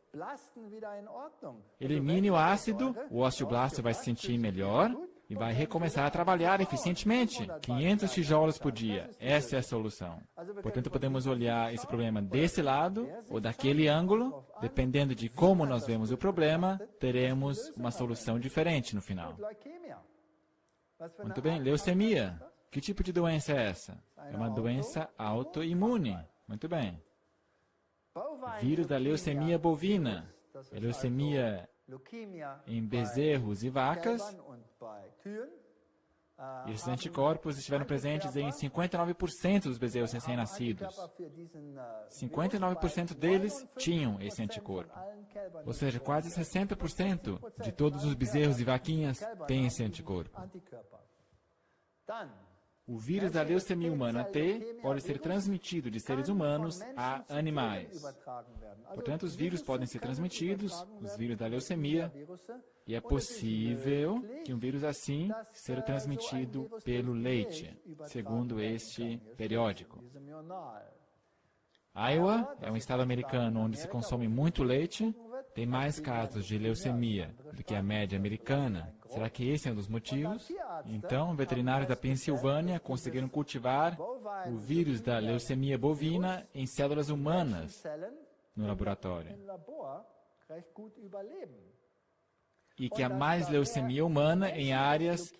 Elimine o ácido, o osteoblasto vai se sentir melhor e vai recomeçar a trabalhar eficientemente. 500 tijolos por dia, essa é a solução. Portanto, podemos olhar esse problema desse lado ou daquele ângulo. Dependendo de como nós vemos o problema, teremos uma solução diferente no final. Muito bem, leucemia. Que tipo de doença é essa? É uma doença autoimune. Muito bem. Vírus da leucemia bovina, a leucemia em bezerros e vacas. Esses anticorpos estiveram presentes em 59% dos bezerros recém-nascidos. 59% deles tinham esse anticorpo. Ou seja, quase 60% de todos os bezerros e vaquinhas têm esse anticorpo. O vírus da leucemia humana T pode ser transmitido de seres humanos a animais. Portanto, os vírus podem ser transmitidos, os vírus da leucemia, e é possível que um vírus assim seja transmitido pelo leite, segundo este periódico. Iowa é um estado americano onde se consome muito leite, tem mais casos de leucemia do que a média americana. Será que esse é um dos motivos? Então, veterinários da Pensilvânia conseguiram cultivar o vírus da leucemia bovina em células humanas no laboratório. E que há mais leucemia humana em áreas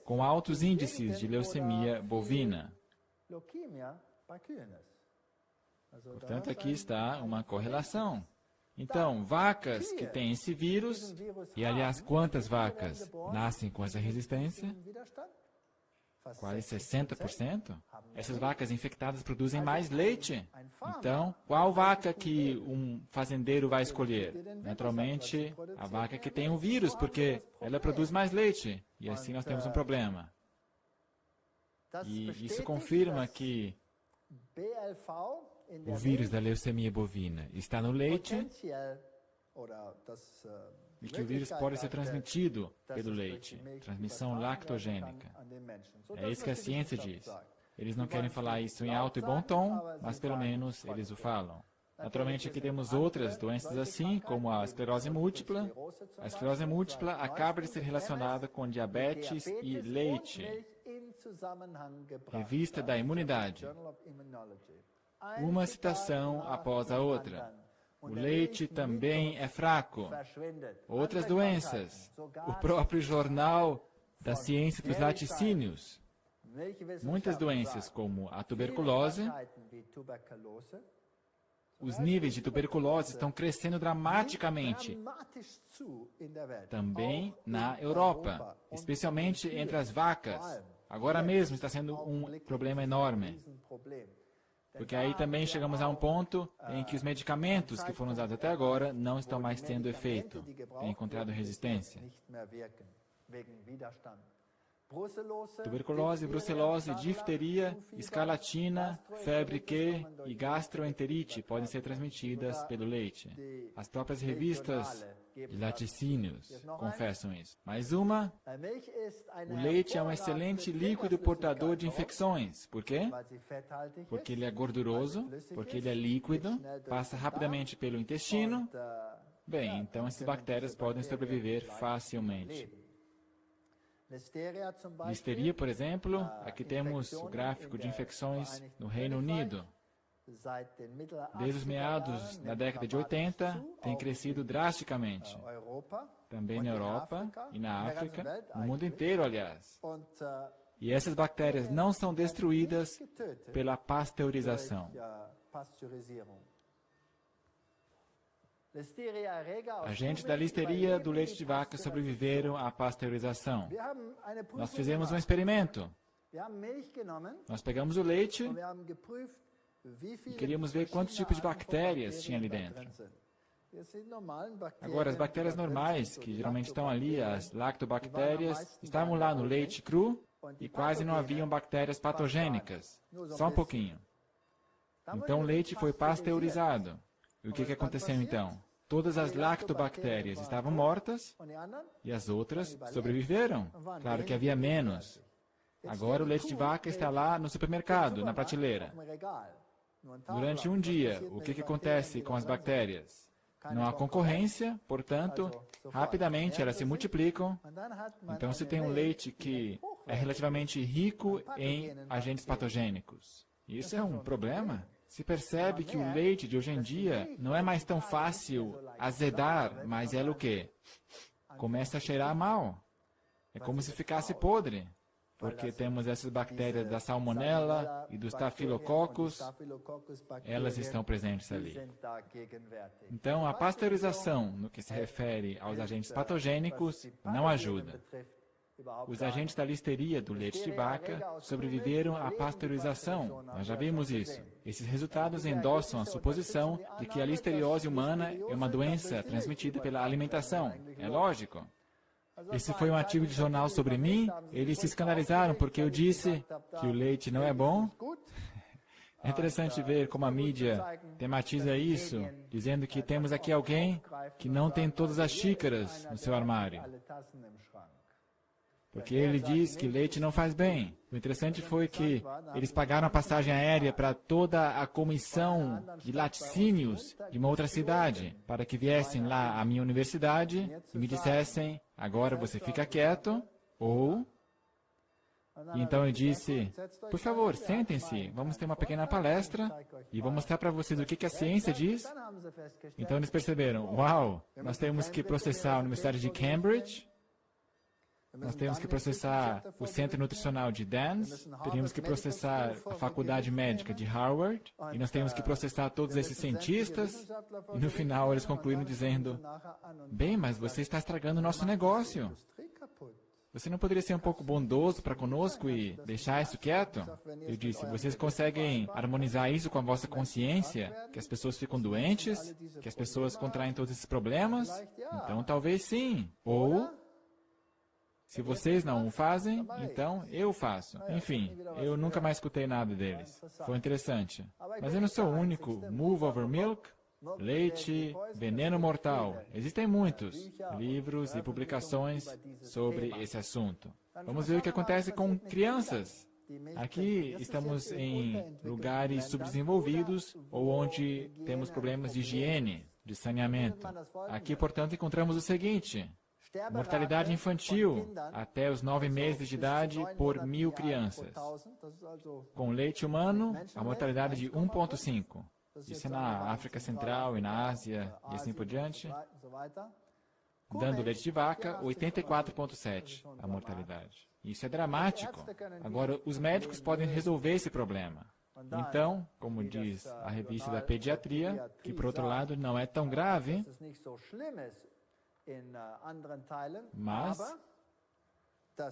com altos índices de leucemia bovina. Portanto, aqui está uma correlação. Então, vacas que têm esse vírus, e aliás, quantas vacas nascem com essa resistência? Quase 60%. Essas vacas infectadas produzem mais leite. Então, qual vaca que um fazendeiro vai escolher? Naturalmente, a vaca que tem o vírus, porque ela produz mais leite. E assim nós temos um problema. E isso confirma que o vírus da leucemia bovina está no leite e que o vírus pode ser transmitido pelo leite, transmissão lactogênica. É isso que a ciência diz. Eles não querem falar isso em alto e bom tom, mas pelo menos eles o falam. Naturalmente, aqui temos outras doenças assim, como a esclerose múltipla. A esclerose múltipla acaba de ser relacionada com diabetes e leite. Revista da Imunidade. Uma citação após a outra. O leite também é fraco. Outras doenças. O próprio Jornal da Ciência dos Laticínios. Muitas doenças, como a tuberculose. Os níveis de tuberculose estão crescendo dramaticamente. Também na Europa, especialmente entre as vacas. Agora mesmo está sendo um problema enorme. Porque aí também chegamos a um ponto em que os medicamentos que foram usados até agora não estão mais tendo efeito. Tem encontrado resistência. Tuberculose, brucelose, difteria, escarlatina, febre Q e gastroenterite podem ser transmitidas pelo leite. As próprias revistas e laticínios confessam isso. Mais uma, o leite é um excelente líquido portador de infecções. Por quê? Porque ele é gorduroso, porque ele é líquido, passa rapidamente pelo intestino. Bem, então essas bactérias podem sobreviver facilmente. Listeria, por exemplo, aqui temos o gráfico de infecções no Reino Unido. Desde os meados da década de 80, tem crescido drasticamente. Também na Europa e na África, no mundo inteiro, aliás. E essas bactérias não são destruídas pela pasteurização. Agentes da listeria do leite de vaca sobreviveram à pasteurização. Nós fizemos um experimento. Nós pegamos o leite e queríamos ver quantos tipos de bactérias tinha ali dentro. Agora, as bactérias normais, que geralmente estão ali, as lactobactérias, estavam lá no leite cru e quase não haviam bactérias patogênicas. Só um pouquinho. Então o leite foi pasteurizado. E o que aconteceu então? Todas as lactobactérias estavam mortas e as outras sobreviveram. Claro que havia menos. Agora o leite de vaca está lá no supermercado, na prateleira. Durante um dia, o que acontece com as bactérias? Não há concorrência, portanto, rapidamente elas se multiplicam. Então se tem um leite que é relativamente rico em agentes patogênicos. Isso é um problema. Se percebe que o leite de hoje em dia não é mais tão fácil azedar, mas é o quê? Começa a cheirar mal. É como se ficasse podre. Porque temos essas bactérias da salmonella e dos staphylococcus, elas estão presentes ali. Então, a pasteurização, no que se refere aos agentes patogênicos, não ajuda. Os agentes da listeria do leite de vaca sobreviveram à pasteurização. Nós já vimos isso. Esses resultados endossam a suposição de que a listeriose humana é uma doença transmitida pela alimentação. É lógico. Esse foi um artigo de jornal sobre mim. Eles se escandalizaram porque eu disse que o leite não é bom. É interessante ver como a mídia tematiza isso, dizendo que temos aqui alguém que não tem todas as xícaras no seu armário. Porque ele diz que leite não faz bem. O interessante foi que eles pagaram a passagem aérea para toda a comissão de laticínios de uma outra cidade, para que viessem lá à minha universidade e me dissessem, agora você fica quieto, ou... E então eu disse, por favor, sentem-se, vamos ter uma pequena palestra e vou mostrar para vocês o que a ciência diz. Então eles perceberam, uau, nós temos que processar a Universidade de Cambridge, nós temos que processar o Centro Nutricional de Dan's, teríamos que processar a Faculdade Médica de Harvard, e nós temos que processar todos esses cientistas, e no final eles concluíram dizendo, bem, mas você está estragando o nosso negócio. Você não poderia ser um pouco bondoso para conosco e deixar isso quieto? Eu disse, vocês conseguem harmonizar isso com a vossa consciência? Que as pessoas ficam doentes? Que as pessoas contraem todos esses problemas? Então talvez sim. Ou... se vocês não o fazem, então eu faço. Enfim, eu nunca mais escutei nada deles. Foi interessante. Mas eu não sou o único. Move over milk, leite, veneno mortal. Existem muitos livros e publicações sobre esse assunto. Vamos ver o que acontece com crianças. Aqui estamos em lugares subdesenvolvidos ou onde temos problemas de higiene, de saneamento. Aqui, portanto, encontramos o seguinte... mortalidade infantil até os 9 meses de idade por 1.000 crianças. Com leite humano, a mortalidade de 1,5. Isso é na África Central e na Ásia e assim por diante. Dando leite de vaca, 84,7 a mortalidade. Isso é dramático. Agora, os médicos podem resolver esse problema. Então, como diz a revista da pediatria, que por outro lado não é tão grave, mas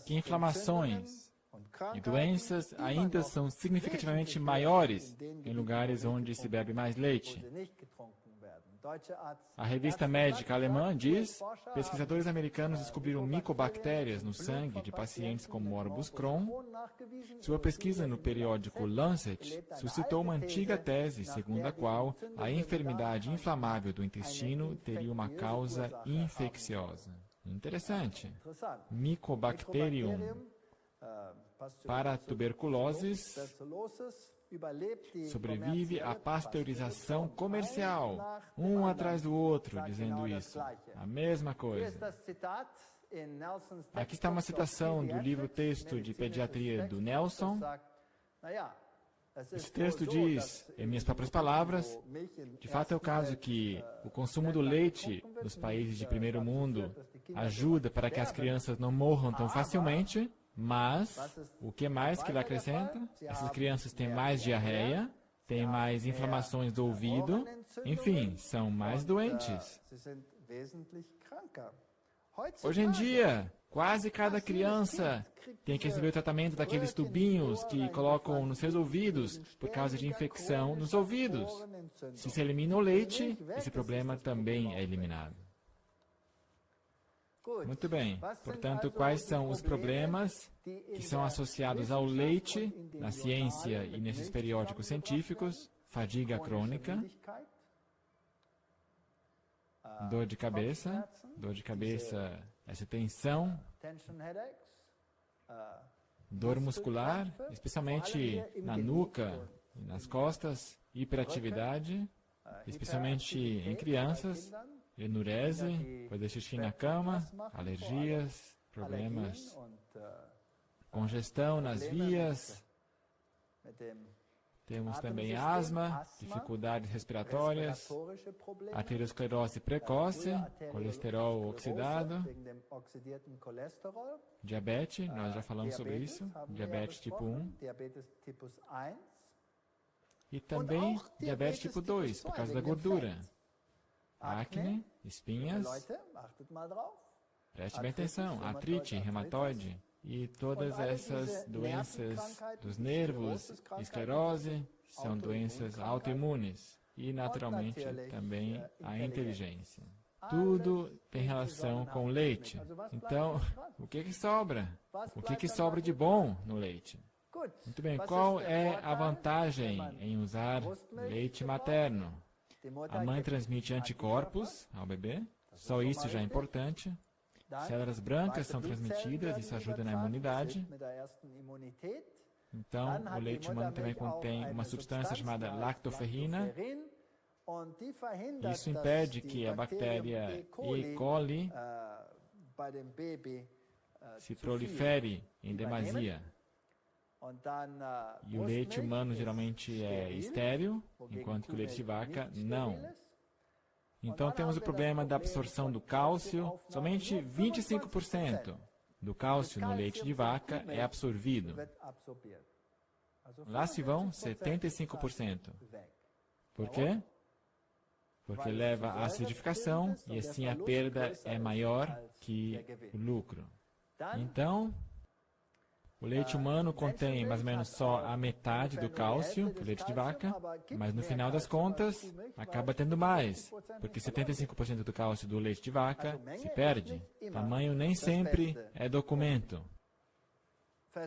que inflamações e doenças ainda são significativamente maiores em lugares onde se bebe mais leite. A revista médica alemã diz: pesquisadores americanos descobriram micobactérias no sangue de pacientes com morbus Crohn. Sua pesquisa no periódico Lancet suscitou uma antiga tese segundo a qual a enfermidade inflamável do intestino teria uma causa infecciosa. Interessante. Mycobacterium paratuberculosis sobrevive à pasteurização comercial, um atrás do outro, dizendo isso. A mesma coisa. Aqui está uma citação do livro-texto de pediatria do Nelson. Esse texto diz, em minhas próprias palavras, de fato é o caso que o consumo do leite nos países de primeiro mundo ajuda para que as crianças não morram tão facilmente, mas o que mais que ele acrescenta? Essas crianças têm mais diarreia, têm mais inflamações do ouvido, enfim, são mais doentes. Hoje em dia, quase cada criança tem que receber o tratamento daqueles tubinhos que colocam nos seus ouvidos por causa de infecção nos ouvidos. Se se elimina o leite, esse problema também é eliminado. Muito bem. Portanto, quais são os problemas que são associados ao leite na ciência e nesses periódicos científicos? Fadiga crônica, dor de cabeça, essa tensão, dor muscular, especialmente na nuca e nas costas, hiperatividade, especialmente em crianças, enurese, fazer xixi na cama, alergias, problemas, congestão nas vias, temos também asma, dificuldades respiratórias, aterosclerose precoce, colesterol oxidado, diabetes, nós já falamos sobre isso, diabetes tipo 1, e também diabetes tipo 2, por causa da gordura. Acne, espinhas, preste bem atenção, artrite, reumatoide e todas essas doenças dos nervos, esclerose, são doenças autoimunes e, naturalmente, também a inteligência. Tudo tem relação com o leite. Então, o que sobra? O que sobra de bom no leite? Muito bem, qual é a vantagem em usar leite materno? A mãe transmite anticorpos ao bebê, só isso já é importante. Células brancas são transmitidas, isso ajuda na imunidade. Então, o leite humano também contém uma substância chamada lactoferrina. Isso impede que a bactéria E. coli se prolifere em demasia. E o leite humano geralmente é estéril, enquanto que o leite de vaca não. Então temos o problema da absorção do cálcio. Somente 25% do cálcio no leite de vaca é absorvido. Lá se vão 75%. Por quê? Porque leva à acidificação e assim a perda é maior que o lucro. Então, o leite humano contém mais ou menos só a metade do cálcio que o leite de vaca, mas no final das contas acaba tendo mais, porque 75% do cálcio do leite de vaca se perde. Tamanho nem sempre é documento.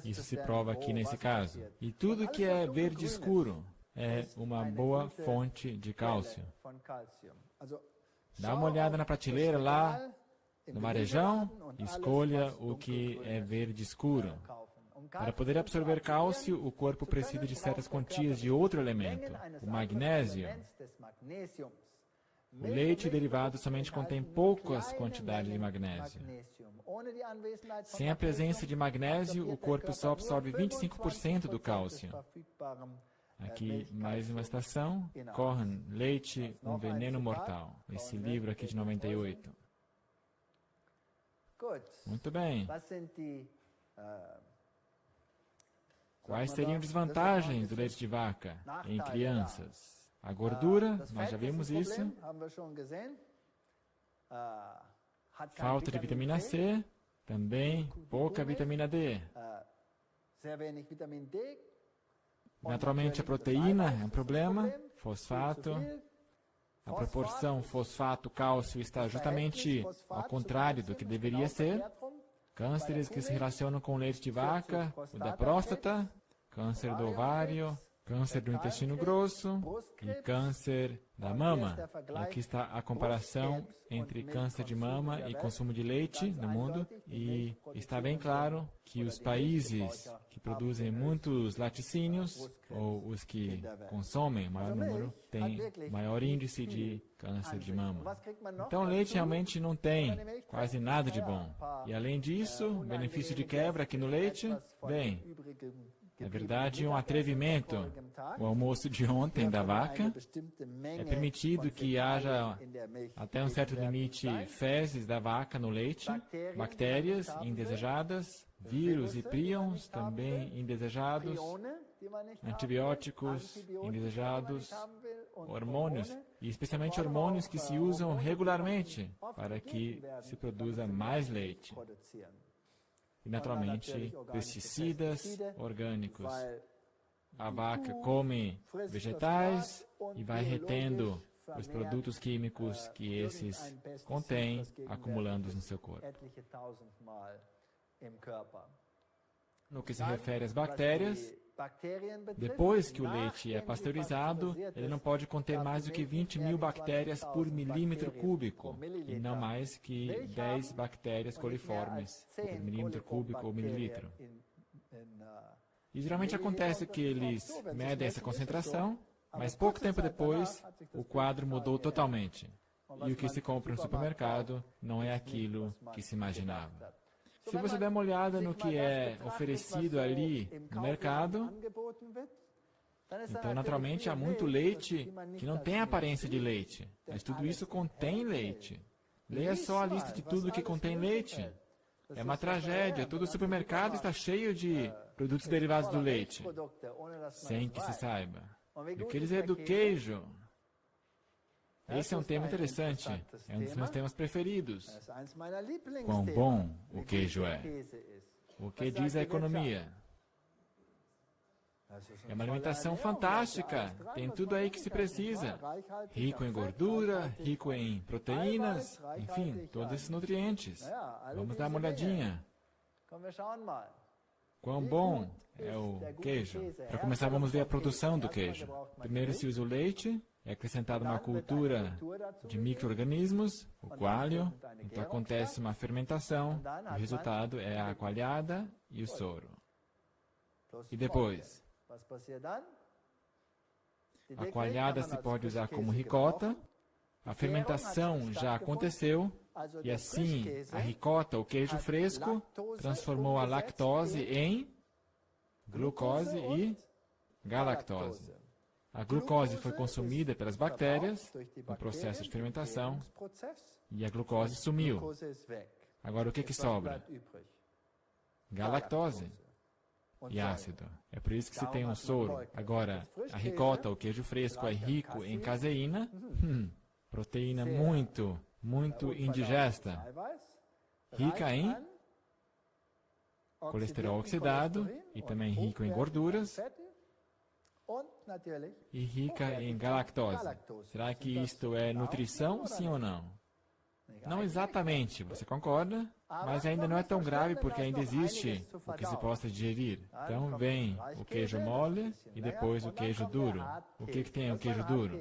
Isso se prova aqui nesse caso. E tudo que é verde escuro é uma boa fonte de cálcio. Dá uma olhada na prateleira lá no varejão, escolha o que é verde escuro. Para poder absorver cálcio, o corpo precisa de certas quantias de outro elemento, o magnésio. O leite derivado somente contém poucas quantidades de magnésio. Sem a presença de magnésio, o corpo só absorve 25% do cálcio. Aqui, mais uma citação. Cohen, Leite, um veneno mortal. Esse livro aqui de 98. Muito bem. Quais seriam desvantagens do leite de vaca em crianças? A gordura, nós já vimos isso. Falta de vitamina C, também pouca vitamina D. Naturalmente a proteína é um problema, fosfato. A proporção fosfato-cálcio está justamente ao contrário do que deveria ser. Cânceres que se relacionam com o leite de vaca, o da próstata, câncer do ovário, câncer do intestino grosso e câncer da mama. E aqui está a comparação entre câncer de mama e consumo de leite no mundo. E está bem claro que os países que produzem muitos laticínios, ou os que consomem maior número, têm maior índice de câncer de mama. Então o leite realmente não tem quase nada de bom. E além disso, o benefício de quebra aqui no leite, bem, na verdade, um atrevimento. O almoço de ontem da vaca. É permitido que haja, até um certo limite, fezes da vaca no leite, bactérias indesejadas, vírus e prions também indesejados, antibióticos indesejados, hormônios, e especialmente hormônios que se usam regularmente para que se produza mais leite. E, naturalmente, pesticidas orgânicos. A vaca come vegetais e vai retendo os produtos químicos que esses contêm, acumulando-os no seu corpo. No que se refere às bactérias, depois que o leite é pasteurizado, ele não pode conter mais do que 20.000 bactérias por milímetro cúbico, e não mais que 10 bactérias coliformes por milímetro cúbico ou mililitro. E geralmente acontece que eles medem essa concentração, mas pouco tempo depois, o quadro mudou totalmente. E o que se compra no supermercado não é aquilo que se imaginava. Se você der uma olhada no que é oferecido ali no mercado, então, naturalmente, há muito leite que não tem aparência de leite, mas tudo isso contém leite. Leia só a lista de tudo que contém leite. É uma tragédia. Todo supermercado está cheio de produtos derivados do leite, sem que se saiba. E o que dizer do queijo? Esse é um tema interessante. É um dos meus temas preferidos. Quão bom o queijo é. O que diz a economia? É uma alimentação fantástica. Tem tudo aí que se precisa. Rico em gordura, rico em proteínas, enfim, todos esses nutrientes. Vamos dar uma olhadinha. Quão bom é o queijo? Para começar, vamos ver a produção do queijo. Primeiro se usa o leite. É acrescentada uma cultura de micro-organismos, o coalho, então acontece uma fermentação, o resultado é a coalhada e o soro. E depois? A coalhada se pode usar como ricota, a fermentação já aconteceu, e assim a ricota, o queijo fresco, transformou a lactose em glucose e galactose. A glucose foi consumida pelas bactérias no processo de fermentação e a glucose sumiu. Agora, o que sobra? Galactose e ácido. É por isso que se tem um soro. Agora, a ricota, o queijo fresco, é rico em caseína, proteína muito indigesta, rica em colesterol oxidado e também rico em gorduras, e rica em galactose. Será que isto é nutrição, sim ou não? Não exatamente, você concorda? Mas ainda não é tão grave porque ainda existe o que se possa digerir. Então vem o queijo mole e depois o queijo duro. O que tem o queijo duro?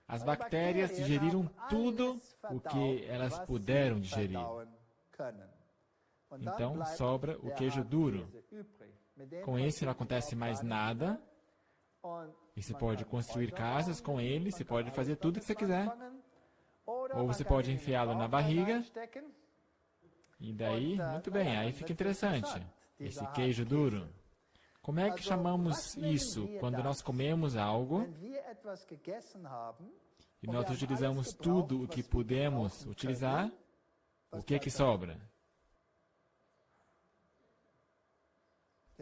As bactérias digeriram tudo o que elas puderam digerir. Então sobra o queijo duro. Com esse não acontece mais nada, e se pode construir casas com ele, se pode fazer tudo o que você quiser. Ou você pode enfiá-lo na barriga, e daí, muito bem, aí fica interessante, esse queijo duro. Como é que chamamos isso quando nós comemos algo e nós utilizamos tudo o que podemos utilizar? O que sobra?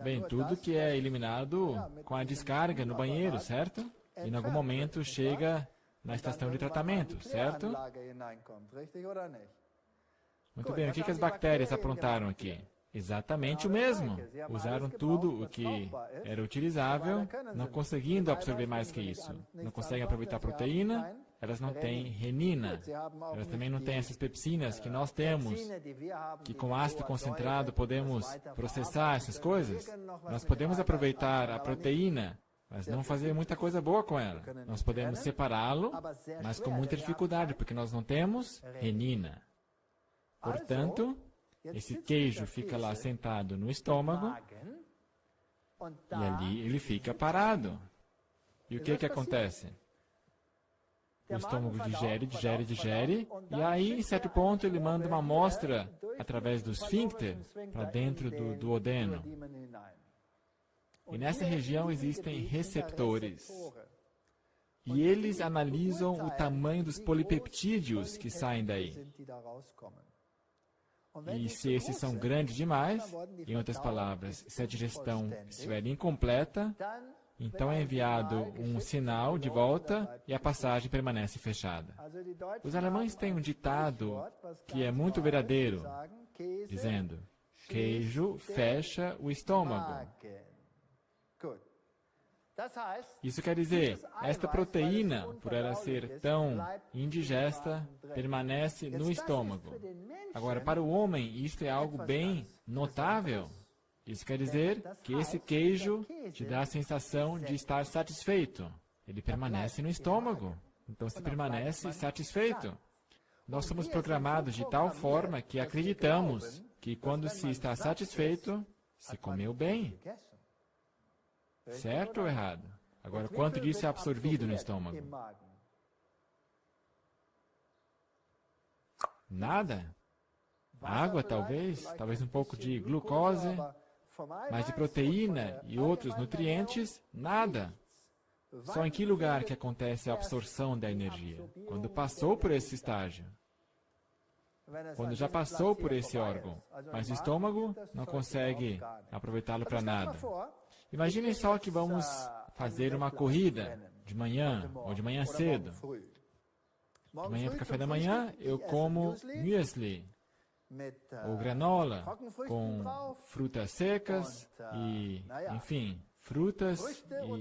Bem, tudo que é eliminado com a descarga no banheiro, certo? E em algum momento chega na estação de tratamento, certo? Muito bem, o que as bactérias aprontaram aqui? exatamente o mesmo. Usaram tudo o que era utilizável, não conseguindo absorver mais que isso. Não conseguem aproveitar a proteína, elas não têm renina. Elas também não têm essas pepsinas que nós temos, que com ácido concentrado podemos processar essas coisas. Nós podemos aproveitar a proteína, mas não fazer muita coisa boa com ela. Nós podemos separá-lo, mas com muita dificuldade, porque nós não temos renina. Portanto, esse queijo fica lá sentado no estômago e ali ele fica parado. E o que acontece? O estômago digere, e aí, em certo ponto, ele manda uma amostra através do esfíncter para dentro do duodeno. E nessa região existem receptores. E eles analisam o tamanho dos polipeptídeos que saem daí. E se esses são grandes demais, em outras palavras, se a digestão estiver incompleta, então é enviado um sinal de volta e a passagem permanece fechada. Os alemães têm um ditado que é muito verdadeiro, dizendo: queijo fecha o estômago. Isso quer dizer, esta proteína, por ela ser tão indigesta, permanece no estômago. Agora, para o homem, isto é algo bem notável. Isso quer dizer que esse queijo te dá a sensação de estar satisfeito. Ele permanece no estômago. Então, se permanece satisfeito. Nós somos programados de tal forma que acreditamos que quando se está satisfeito, se comeu bem. Certo ou errado? Agora, quanto disso é absorvido no estômago? Nada. Água, talvez um pouco de glucose, mas de proteína e outros nutrientes, nada. Só em que lugar que acontece a absorção da energia? Quando passou por esse estágio. Quando já passou por esse órgão, mas o estômago não consegue aproveitá-lo para nada. Imaginem só que vamos fazer uma corrida de manhã ou de manhã cedo. De manhã para o café da manhã, eu como muesli ou granola com frutas secas e, enfim, frutas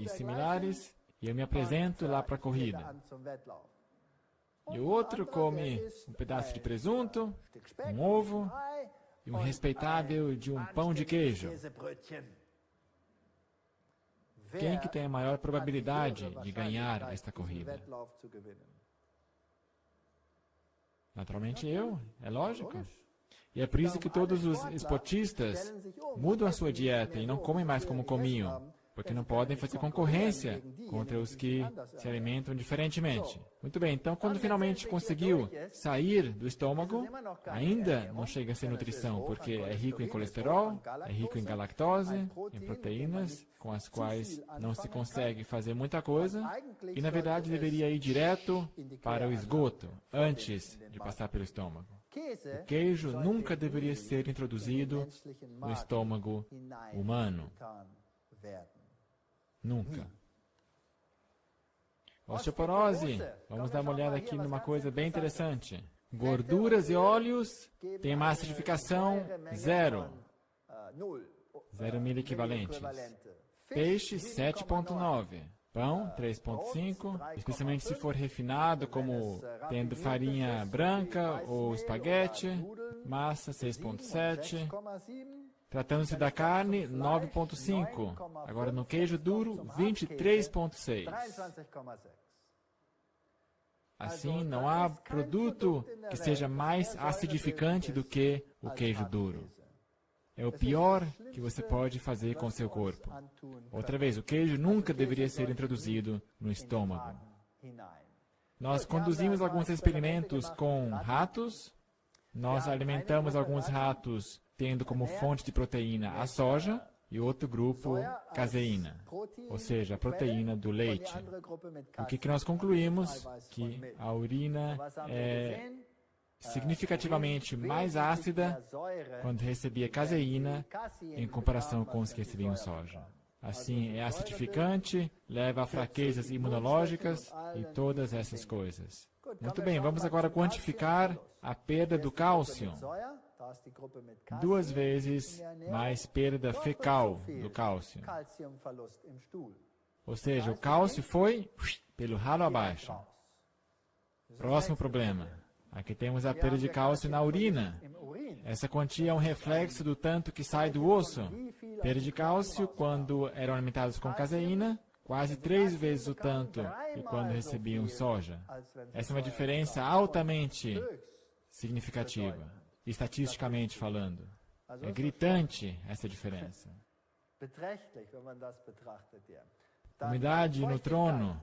e similares, e eu me apresento lá para a corrida. E o outro come um pedaço de presunto, um ovo e um respeitável de um pão de queijo. Quem que tem a maior probabilidade de ganhar esta corrida? Naturalmente eu, é lógico. E é por isso que todos os esportistas mudam a sua dieta e não comem mais como comiam, porque não podem fazer concorrência contra os que se alimentam diferentemente. Muito bem, então quando finalmente conseguiu sair do estômago, ainda não chega a ser nutrição, porque é rico em colesterol, é rico em galactose, em proteínas, com as quais não se consegue fazer muita coisa, e na verdade deveria ir direto para o esgoto, antes de passar pelo estômago. O queijo nunca deveria ser introduzido no estômago humano. Nunca. Osteoporose. Vamos dar uma olhada aqui numa coisa bem interessante. Gorduras e óleos têm uma acidificação 0. 0 miliequivalentes. Peixe, 7,9. Pão, 3,5. Especialmente se for refinado, como tendo farinha branca ou espaguete. Massa, 6,7. Tratando-se da carne, 9,5. Agora, no queijo duro, 23,6. Assim, não há produto que seja mais acidificante do que o queijo duro. É o pior que você pode fazer com seu corpo. Outra vez, o queijo nunca deveria ser introduzido no estômago. Nós conduzimos alguns experimentos com ratos. Nós alimentamos alguns ratos tendo como fonte de proteína a soja e outro grupo caseína, ou seja, a proteína do leite. O que nós concluímos? Que a urina é significativamente mais ácida quando recebia caseína em comparação com os que recebiam soja. Assim, é acidificante, leva a fraquezas imunológicas e todas essas coisas. Muito bem, vamos agora quantificar a perda do cálcio. 2 vezes mais perda fecal do cálcio. Ou seja, o cálcio foi pelo ralo abaixo. Próximo problema. Aqui temos a perda de cálcio na urina. Essa quantia é um reflexo do tanto que sai do osso. Perda de cálcio quando eram alimentados com caseína, quase 3 vezes o tanto que quando recebiam soja. Essa é uma diferença altamente significativa, estatisticamente falando. É gritante essa diferença. Umidade no trono,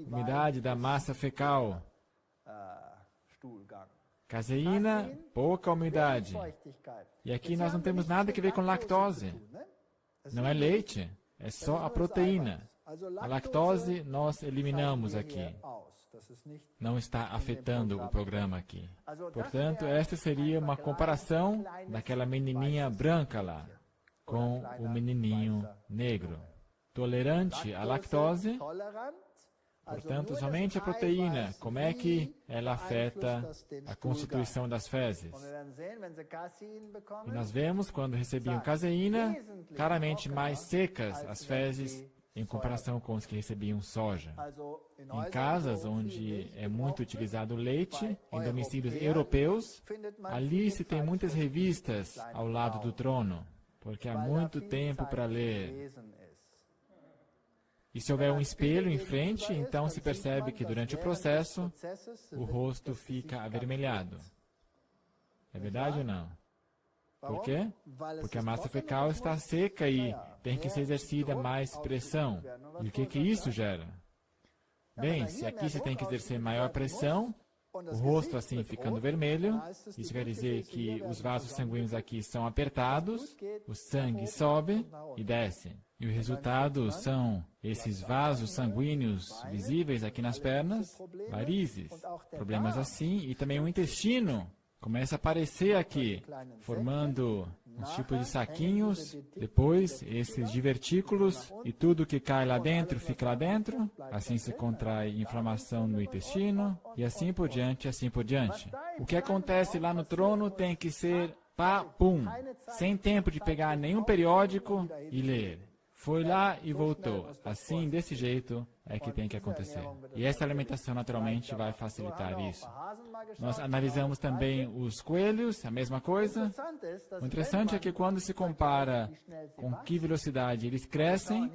umidade da massa fecal, caseína, pouca umidade. E aqui nós não temos nada que ver com lactose. Não é leite, é só a proteína. A lactose nós eliminamos aqui. Não está afetando o programa aqui. Portanto, esta seria uma comparação daquela menininha branca lá com o menininho negro. Tolerante à lactose, portanto, somente a proteína. Como é que ela afeta a constituição das fezes? E nós vemos, quando recebiam caseína, claramente mais secas as fezes em comparação com os que recebiam soja. Em casas onde é muito utilizado leite, em domicílios europeus, ali se tem muitas revistas ao lado do trono, porque há muito tempo para ler. E se houver um espelho em frente, então se percebe que durante o processo, o rosto fica avermelhado. É verdade ou não? Por quê? Porque a massa fecal está seca e tem que ser exercida mais pressão. E o que isso gera? Bem, se aqui se tem que exercer maior pressão, o rosto assim ficando vermelho, isso quer dizer que os vasos sanguíneos aqui são apertados, o sangue sobe e desce. E o resultado são esses vasos sanguíneos visíveis aqui nas pernas, varizes, problemas assim, e também o intestino começa a aparecer aqui, formando uns tipos de saquinhos, depois esses divertículos, e tudo que cai lá dentro fica lá dentro, assim se contrai inflamação no intestino, e assim por diante, assim por diante. O que acontece lá no trono tem que ser pá, pum, sem tempo de pegar nenhum periódico e ler. Foi lá e voltou. Assim, desse jeito, é que tem que acontecer. E essa alimentação, naturalmente, vai facilitar isso. Nós analisamos também os coelhos, a mesma coisa. O interessante é que quando se compara com que velocidade eles crescem,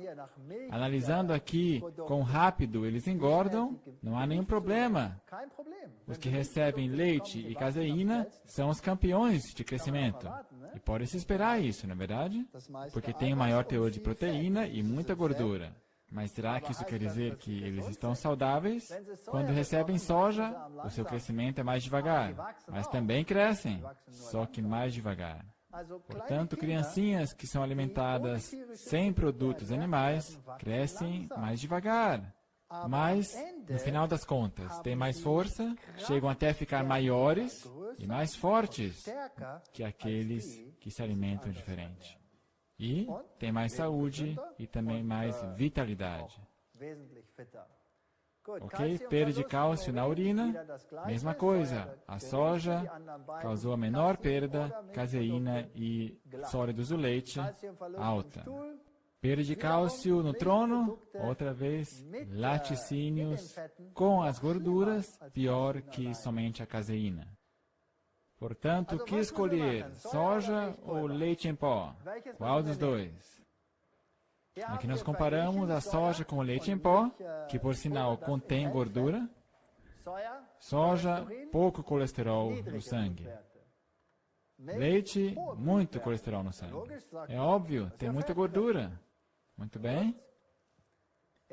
analisando aqui quão rápido eles engordam, não há nenhum problema. Os que recebem leite e caseína são os campeões de crescimento. E pode-se esperar isso, não é verdade? Porque tem um maior teor de proteína e muita gordura. Mas será que isso quer dizer que eles estão saudáveis? Quando recebem soja, o seu crescimento é mais devagar. Mas também crescem, só que mais devagar. Portanto, criancinhas que são alimentadas sem produtos animais crescem mais devagar. Mas, no final das contas, têm mais força, chegam até a ficar maiores e mais fortes que aqueles que se alimentam diferente. E tem mais saúde e também mais vitalidade. Ok? Perda de cálcio na urina, mesma coisa. A soja causou a menor perda, caseína e sólidos do leite alta. Perda de cálcio no trono, outra vez, laticínios com as gorduras, pior que somente a caseína. Portanto, o que escolher, soja ou leite em pó? Qual dos dois? Aqui nós comparamos a soja com o leite em pó, que por sinal contém gordura. Soja, pouco colesterol no sangue. Leite, muito colesterol no sangue. É óbvio, tem muita gordura. Muito bem.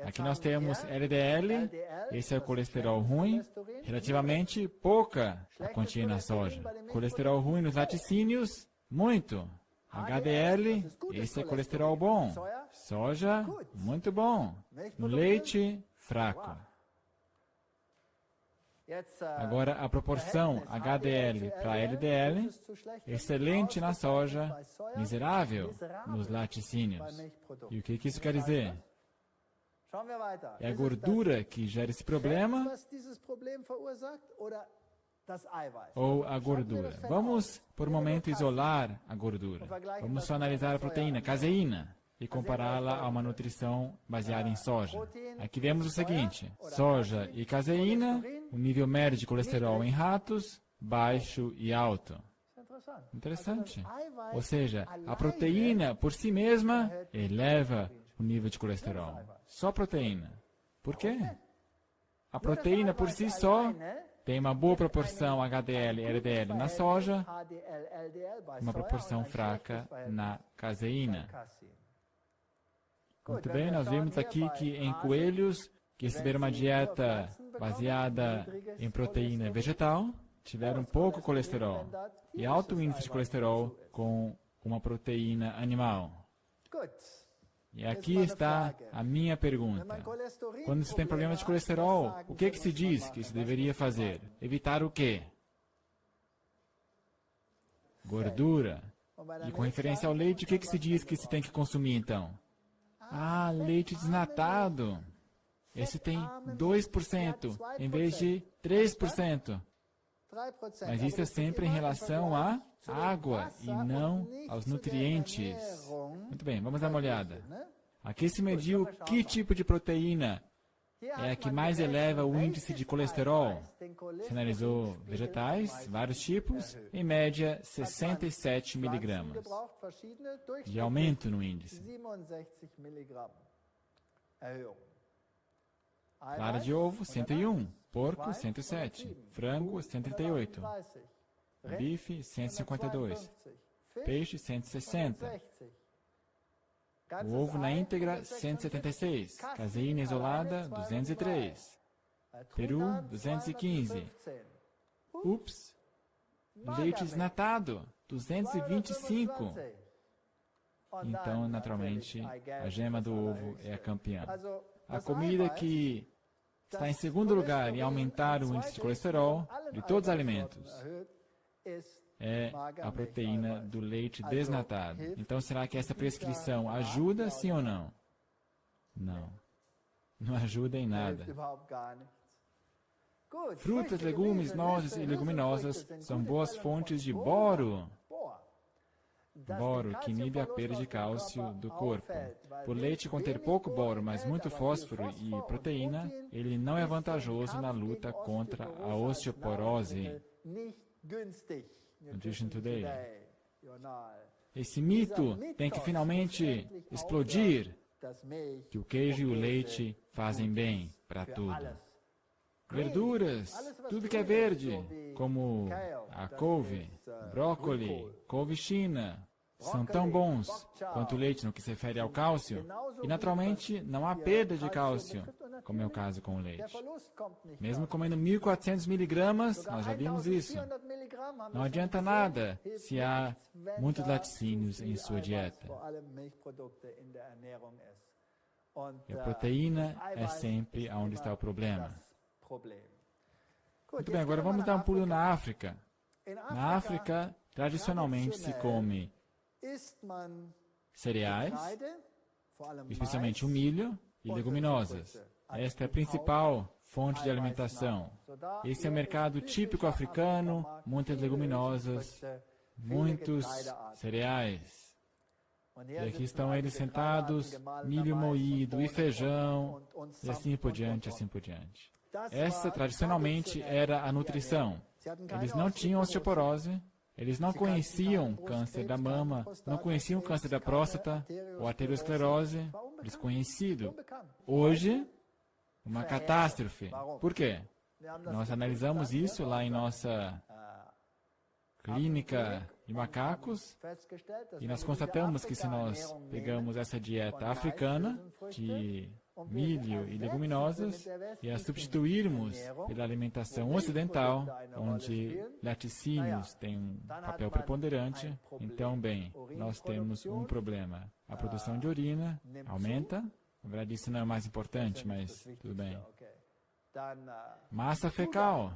Aqui nós temos LDL, esse é o colesterol ruim, relativamente pouca a quantia na soja. Colesterol ruim nos laticínios, muito. HDL, esse é colesterol bom. Soja, muito bom. No leite, fraco. Agora, a proporção HDL para LDL, excelente na soja, miserável nos laticínios. E o que isso quer dizer? É a gordura que gera esse problema? ou a gordura. Vamos, por um momento, isolar a gordura. Vamos só analisar a proteína, caseína, e compará-la a uma nutrição baseada em soja. Aqui vemos o seguinte: soja e caseína, o nível médio de colesterol em ratos, baixo e alto. Interessante. Ou seja, a proteína por si mesma eleva o nível de colesterol. Só proteína. Por quê? A proteína por si só tem uma boa proporção HDL e LDL na soja, uma proporção fraca na caseína. Muito bem, nós vimos aqui que em coelhos que receberam uma dieta baseada em proteína vegetal, tiveram pouco colesterol e alto índice de colesterol com uma proteína animal. E aqui está a minha pergunta. Quando se tem problemas de colesterol, o que se diz que se deveria fazer? Evitar o quê? Gordura. E com referência ao leite, o que se diz que se tem que consumir então? Ah, leite desnatado. Esse tem 2% em vez de 3%. Mas isso é sempre em relação à água e não aos nutrientes. Muito bem, vamos dar uma olhada. Aqui se mediu que tipo de proteína é a que mais eleva o índice de colesterol. Se analisou vegetais, vários tipos, em média 67 miligramas de aumento no índice. Clara de ovo, 101. Porco, 107. Frango, 138. Bife, 152. Peixe, 160. O ovo na íntegra, 176. Caseína isolada, 203. Peru, 215. Ups! Leite desnatado, 225. Então, naturalmente, a gema do ovo é a campeã. A comida que está em segundo lugar em aumentar o índice de colesterol de todos os alimentos é a proteína do leite desnatado. Então, será que essa prescrição ajuda, sim ou não? Não. Não ajuda em nada. Frutas, legumes, nozes e leguminosas são boas fontes de boro. Boro, que inibe a perda de cálcio do corpo. Por leite conter pouco boro, mas muito fósforo e proteína, ele não é vantajoso na luta contra a osteoporose. Nutrition Today. Esse mito tem que finalmente explodir, que o queijo e o leite fazem bem para tudo. Verduras, tudo que é verde, como a couve, brócoli, couve china, são tão bons quanto o leite no que se refere ao cálcio, e naturalmente não há perda de cálcio, como é o caso com o leite. Mesmo comendo 1.400 miligramas, nós já vimos isso. Não adianta nada se há muitos laticínios em sua dieta. E a proteína é sempre onde está o problema. Muito bem, agora vamos dar um pulo na África. Na África, tradicionalmente se come cereais, especialmente o milho, e leguminosas. Esta é a principal fonte de alimentação. Esse é o mercado típico africano, muitas leguminosas, muitos cereais. E aqui estão eles sentados, milho moído e feijão, e assim por diante, assim por diante. Essa, tradicionalmente, era a nutrição. Eles não tinham osteoporose, eles não conheciam câncer da mama, não conheciam câncer da próstata ou arteriosclerose, desconhecido. Hoje, uma catástrofe. Por quê? Nós analisamos isso lá em nossa clínica de macacos e nós constatamos que se nós pegamos essa dieta africana de milho e leguminosas e a substituirmos pela alimentação ocidental, onde laticínios têm um papel preponderante, então, bem, nós temos um problema. A produção de urina aumenta. Na verdade, isso não é o mais importante, mas tudo bem. Massa fecal.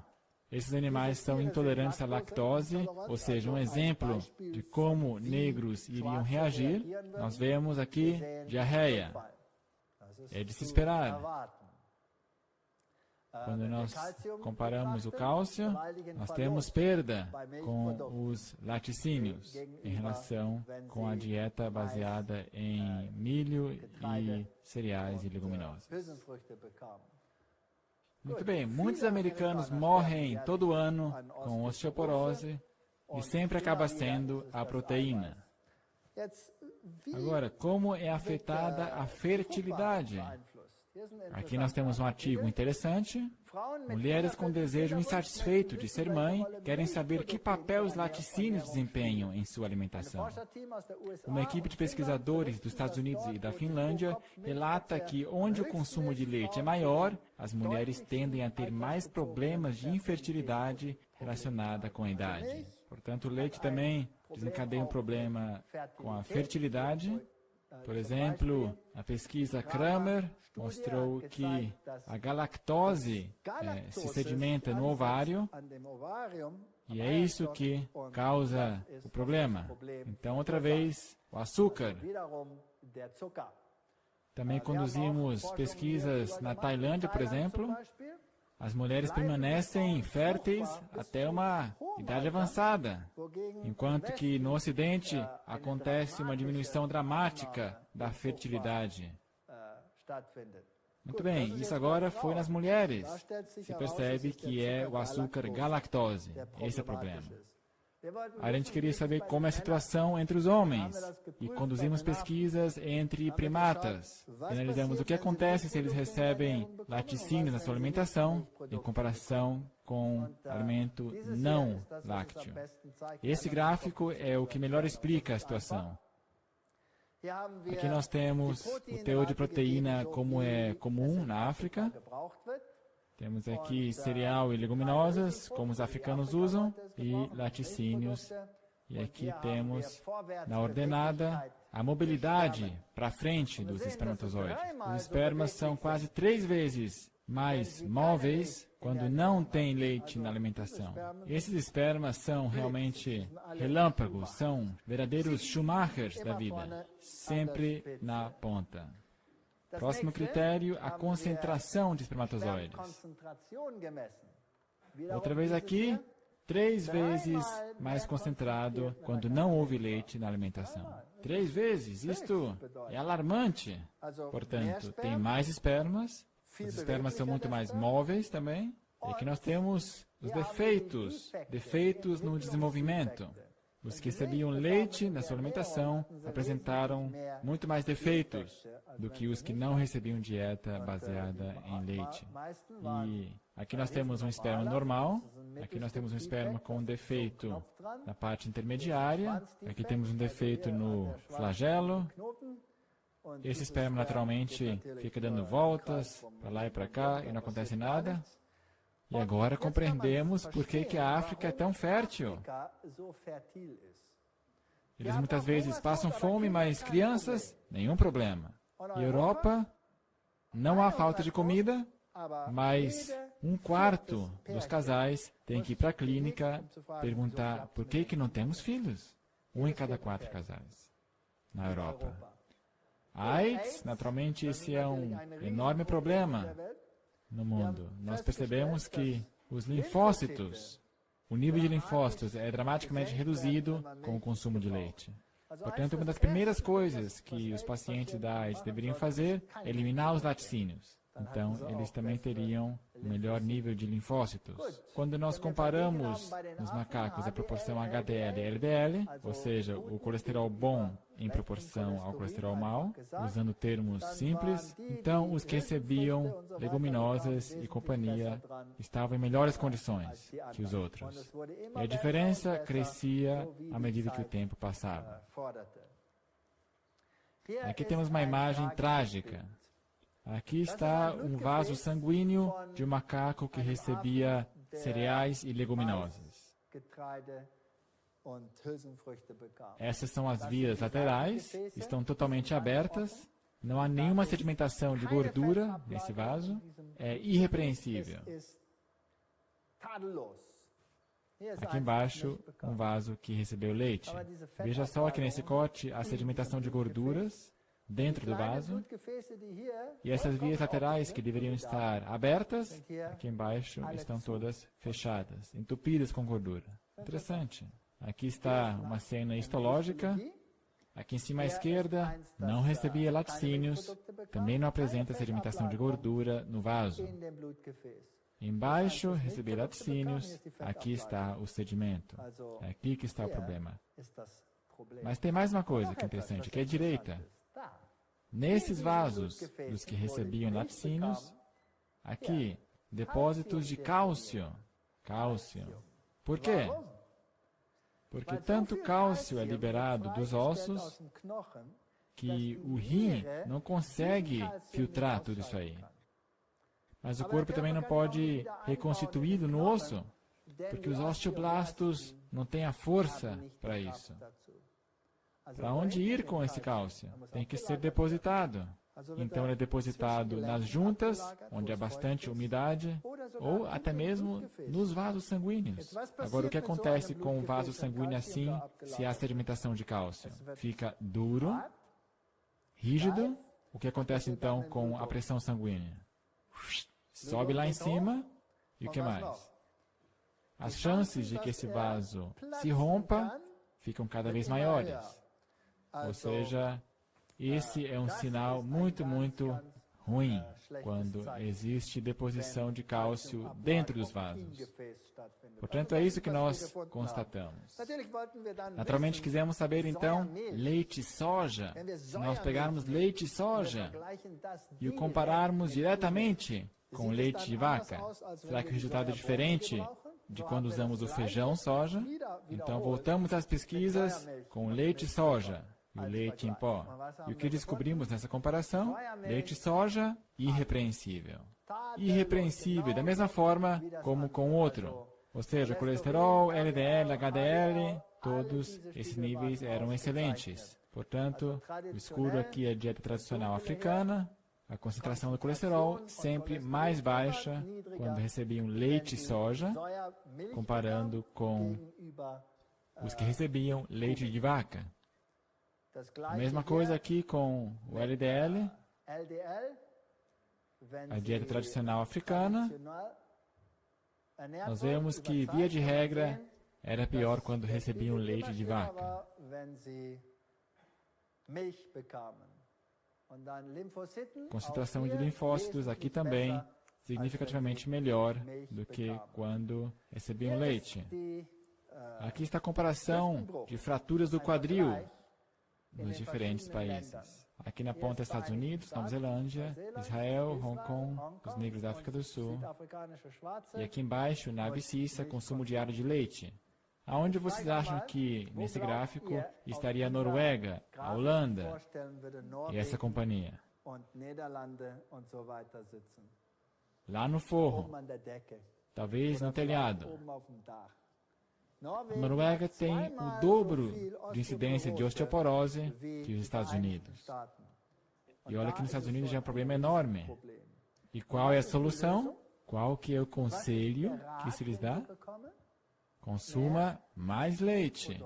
Esses animais são intolerantes à lactose, ou seja, um exemplo de como negros iriam reagir. Nós vemos aqui diarreia. É de se esperar. Quando nós comparamos o cálcio, nós temos perda com os laticínios em relação com a dieta baseada em milho e cereais e leguminosas. Muito bem, muitos americanos morrem todo ano com osteoporose e sempre acaba sendo a proteína. Agora, como é afetada a fertilidade? Aqui nós temos um artigo interessante. Mulheres com desejo insatisfeito de ser mãe querem saber que papel os laticínios desempenham em sua alimentação. Uma equipe de pesquisadores dos Estados Unidos e da Finlândia relata que onde o consumo de leite é maior, as mulheres tendem a ter mais problemas de infertilidade relacionada com a idade. Portanto, o leite também desencadeia um problema com a fertilidade. Por exemplo, a pesquisa Kramer mostrou que a galactose se sedimenta no ovário e é isso que causa o problema. Então, outra vez, o açúcar. Também conduzimos pesquisas na Tailândia, por exemplo. As mulheres permanecem férteis até uma idade avançada, enquanto que no Ocidente acontece uma diminuição dramática da fertilidade. Muito bem, isso agora foi nas mulheres. Se percebe que é o açúcar galactose. Esse é o problema. A gente queria saber como é a situação entre os homens e conduzimos pesquisas entre primatas. Analisamos o que acontece se eles recebem laticínios na sua alimentação em comparação com alimento não lácteo. Esse gráfico é o que melhor explica a situação. Aqui nós temos o teor de proteína como é comum na África. Temos aqui cereal e leguminosas, como os africanos usam, e laticínios. E aqui temos, na ordenada, a mobilidade para frente dos espermatozoides. Os espermas são quase 3 vezes mais móveis quando não tem leite na alimentação. Esses espermas são realmente relâmpagos, são verdadeiros Schumachers da vida, sempre na ponta. Próximo critério, a concentração de espermatozoides. Outra vez aqui, 3 vezes mais concentrado quando não houve leite na alimentação. 3 vezes, isto é alarmante. Portanto, tem mais espermas, os espermas são muito mais móveis também. E aqui nós temos os defeitos no desenvolvimento. Os que recebiam leite na sua alimentação apresentaram muito mais defeitos do que os que não recebiam dieta baseada em leite. E aqui nós temos um esperma normal, aqui nós temos um esperma com um defeito na parte intermediária, aqui temos um defeito no flagelo. Esse esperma naturalmente fica dando voltas para lá e para cá e não acontece nada. E agora compreendemos por que a África é tão fértil. Eles muitas vezes passam fome, mas crianças, nenhum problema. E Europa, não há falta de comida, mas 1/4 dos casais tem que ir para a clínica perguntar por que não temos filhos. 1 em cada 4 casais na Europa. AIDS, naturalmente, esse é um enorme problema no mundo. Nós percebemos que os linfócitos, o nível de linfócitos é dramaticamente reduzido com o consumo de leite. Portanto, uma das primeiras coisas que os pacientes da AIDS deveriam fazer é eliminar os laticínios. Então, eles também teriam um melhor nível de linfócitos. Quando nós comparamos nos macacos a proporção HDL e LDL, ou seja, o colesterol bom em proporção ao colesterol mau, usando termos simples, então os que recebiam leguminosas e companhia estavam em melhores condições que os outros. E a diferença crescia à medida que o tempo passava. Aqui temos uma imagem trágica. Aqui está um vaso sanguíneo de um macaco que recebia cereais e leguminosas. Essas são as vias laterais, estão totalmente abertas, não há nenhuma sedimentação de gordura nesse vaso, é irrepreensível. Aqui embaixo, um vaso que recebeu leite. Veja só que nesse corte a sedimentação de gorduras, dentro do vaso. E essas vias laterais que deveriam estar abertas, aqui embaixo, estão todas fechadas, entupidas com gordura. Interessante. Aqui está uma cena histológica. Aqui em cima à esquerda, não recebia laticínios, também não apresenta sedimentação de gordura no vaso. Embaixo, recebia laticínios, aqui está o sedimento. É aqui que está o problema. Mas tem mais uma coisa que é interessante, que é a direita. Nesses vasos dos que recebiam laticínios, aqui, depósitos de cálcio. Cálcio. Por quê? Porque tanto cálcio é liberado dos ossos que o rim não consegue filtrar tudo isso aí. Mas o corpo também não pode reconstituí-lo no osso, porque os osteoblastos não têm a força para isso. Para onde ir com esse cálcio? Tem que ser depositado. Então ele é depositado nas juntas, onde há bastante umidade, ou até mesmo nos vasos sanguíneos. Agora, o que acontece com um vaso sanguíneo assim, se há sedimentação de cálcio? Fica duro, rígido. O que acontece então com a pressão sanguínea? Sobe lá em cima, e o que mais? As chances de que esse vaso se rompa ficam cada vez maiores. Ou seja, esse é um sinal muito, muito ruim, quando existe deposição de cálcio dentro dos vasos. Portanto, é isso que nós constatamos. Naturalmente, quisemos saber, então, leite soja. Se nós pegarmos leite soja e o compararmos diretamente com o leite de vaca, será que o resultado é diferente de quando usamos o feijão soja? Então, voltamos às pesquisas com o leite soja e o leite em pó. E o que descobrimos nessa comparação? Leite soja, irrepreensível. Irrepreensível, da mesma forma como com o outro. Ou seja, colesterol, LDL, HDL, todos esses níveis eram excelentes. Portanto, o escuro aqui é a dieta tradicional africana. A concentração do colesterol sempre mais baixa quando recebiam leite soja, comparando com os que recebiam leite de vaca. A mesma coisa aqui com o LDL, a dieta tradicional africana. Nós vemos que, via de regra, era pior quando recebiam leite de vaca. Concentração de linfócitos aqui também significativamente melhor do que quando recebiam leite. Aqui está a comparação de fraturas do quadril nos diferentes países. Aqui na ponta, Estados Unidos, Nova Zelândia, Israel, Hong Kong, os negros da África do Sul. E aqui embaixo, na abscissa, consumo diário de leite. Aonde vocês acham que, nesse gráfico, estaria a Noruega, a Holanda e essa companhia? Lá no forro, talvez no telhado. A Noruega tem o dobro de incidência de osteoporose que os Estados Unidos. E olha que nos Estados Unidos já é um problema enorme. E qual é a solução? Qual que é o conselho que se lhes dá? Consuma mais leite.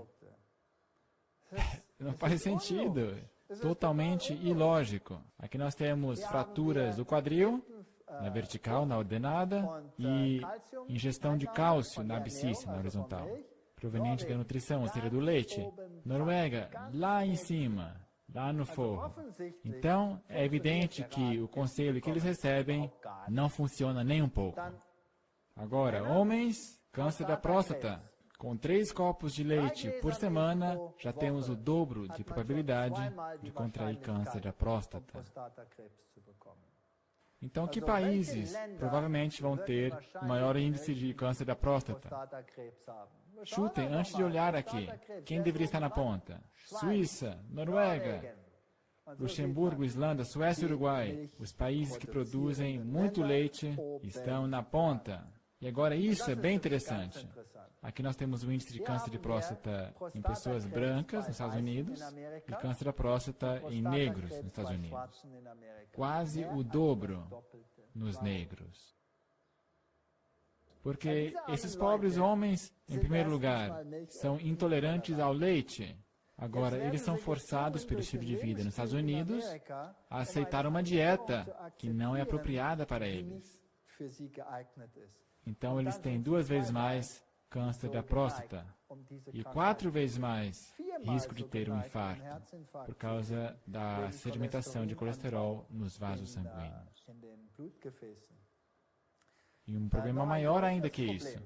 Não faz sentido. Totalmente ilógico. Aqui nós temos fraturas do quadril, na vertical, na ordenada, e ingestão de cálcio na abscissa, na horizontal, proveniente da nutrição, ou seja, do leite. Noruega, lá em cima, lá no forro. Então, é evidente que o conselho que eles recebem não funciona nem um pouco. Agora, homens, câncer da próstata. Com 3 copos de leite por semana, já temos o dobro de probabilidade de contrair câncer da próstata. Então, que países provavelmente vão ter o maior índice de câncer da próstata? Chutem antes de olhar aqui. Quem deveria estar na ponta? Suíça, Noruega, Luxemburgo, Islândia, Suécia e Uruguai. Os países que produzem muito leite estão na ponta. E agora isso é bem interessante. Aqui nós temos o índice de câncer de próstata em pessoas brancas nos Estados Unidos e câncer da próstata em negros nos Estados Unidos. Quase o dobro nos negros. Porque esses pobres homens, em primeiro lugar, são intolerantes ao leite. Agora, eles são forçados pelo estilo de vida nos Estados Unidos a aceitar uma dieta que não é apropriada para eles. Então, eles têm 2 vezes mais câncer da próstata e 4 vezes mais risco de ter um infarto por causa da sedimentação de colesterol nos vasos sanguíneos. E um problema maior ainda que isso: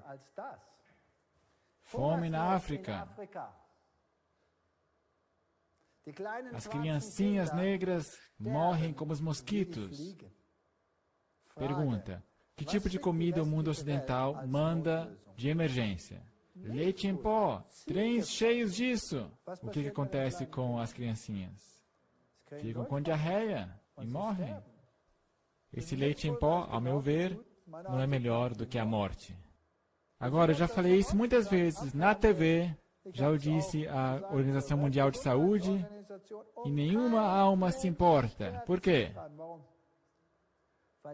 fome na África. As criancinhas negras morrem como os mosquitos. Pergunta: que tipo de comida o mundo ocidental manda de emergência? Leite em pó, trens cheios disso. O que acontece com as criancinhas? Ficam com diarreia e morrem. Esse leite em pó, ao meu ver, não é melhor do que a morte. Agora, eu já falei isso muitas vezes na TV, já o disse à Organização Mundial de Saúde, e nenhuma alma se importa. Por quê?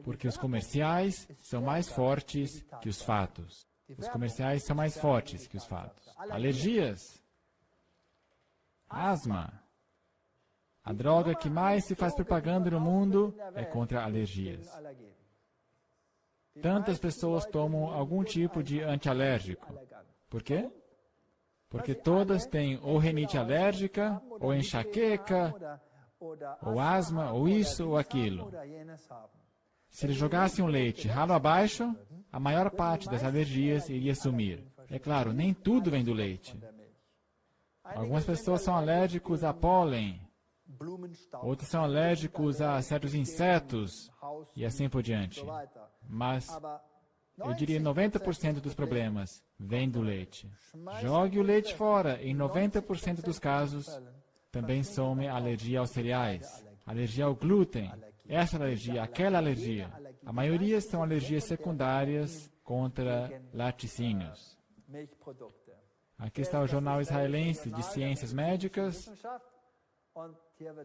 Porque os comerciais são mais fortes que os fatos. Os comerciais são mais fortes que os fatos. Alergias, asma. A droga que mais se faz propaganda no mundo é contra alergias. Tantas pessoas tomam algum tipo de antialérgico. Por quê? Porque todas têm ou rinite alérgica, ou enxaqueca, ou asma, ou isso ou aquilo. Se eles jogassem o leite ralo abaixo, a maior parte das alergias iria sumir. É claro, nem tudo vem do leite. Algumas pessoas são alérgicos a pólen, outros são alérgicos a certos insetos, e assim por diante. Mas eu diria 90% dos problemas vêm do leite. Jogue o leite fora. Em 90% dos casos, também some a alergia aos cereais, alergia ao glúten, essa alergia, aquela alergia. A maioria são alergias secundárias contra laticínios. Aqui está o Jornal Israelense de Ciências Médicas,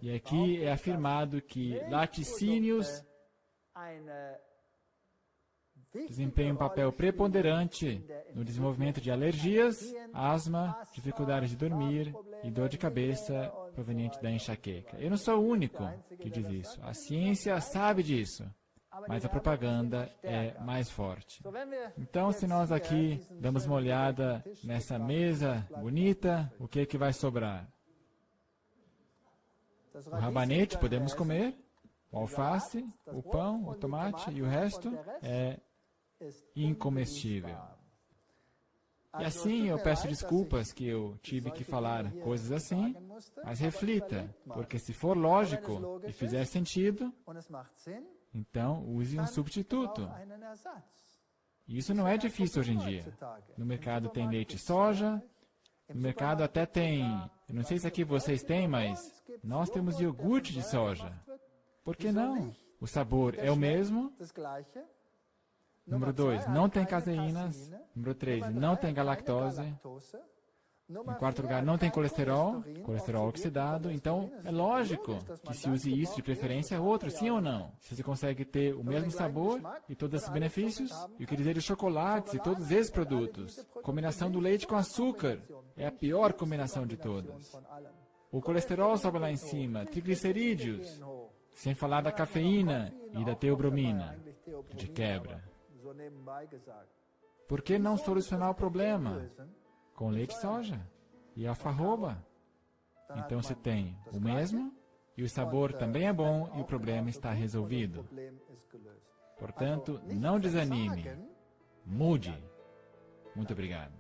e aqui é afirmado que laticínios desempenham um papel preponderante no desenvolvimento de alergias, asma, dificuldades de dormir e dor de cabeça proveniente da enxaqueca. Eu não sou o único que diz isso. A ciência sabe disso, mas a propaganda é mais forte. Então, se nós aqui damos uma olhada nessa mesa bonita, o que é que vai sobrar? O rabanete podemos comer, o alface, o pão, o tomate e o resto é incomestível. E assim eu peço desculpas que eu tive que falar coisas assim, mas reflita, porque se for lógico e fizer sentido, então use um substituto. Isso não é difícil hoje em dia. No mercado tem leite soja, no mercado até tem, eu não sei se aqui vocês têm, mas nós temos iogurte de soja. Por que não? O sabor é o mesmo. Número 2, não tem caseínas. Número 3, não tem galactose. Em quarto lugar, não tem colesterol, colesterol oxidado. Então, é lógico que se use isso, de preferência outro, sim ou não? Se você consegue ter o mesmo sabor e todos esses benefícios, eu quero dizer os chocolates e todos esses produtos. Combinação do leite com açúcar é a pior combinação de todas. O colesterol sobe lá em cima, triglicerídeos, sem falar da cafeína e da teobromina, de quebra. Por que não solucionar o problema? Com leite soja e alfarroba. Então você tem o mesmo, e o sabor também é bom, e o problema está resolvido. Portanto, não desanime. Mude. Muito obrigado.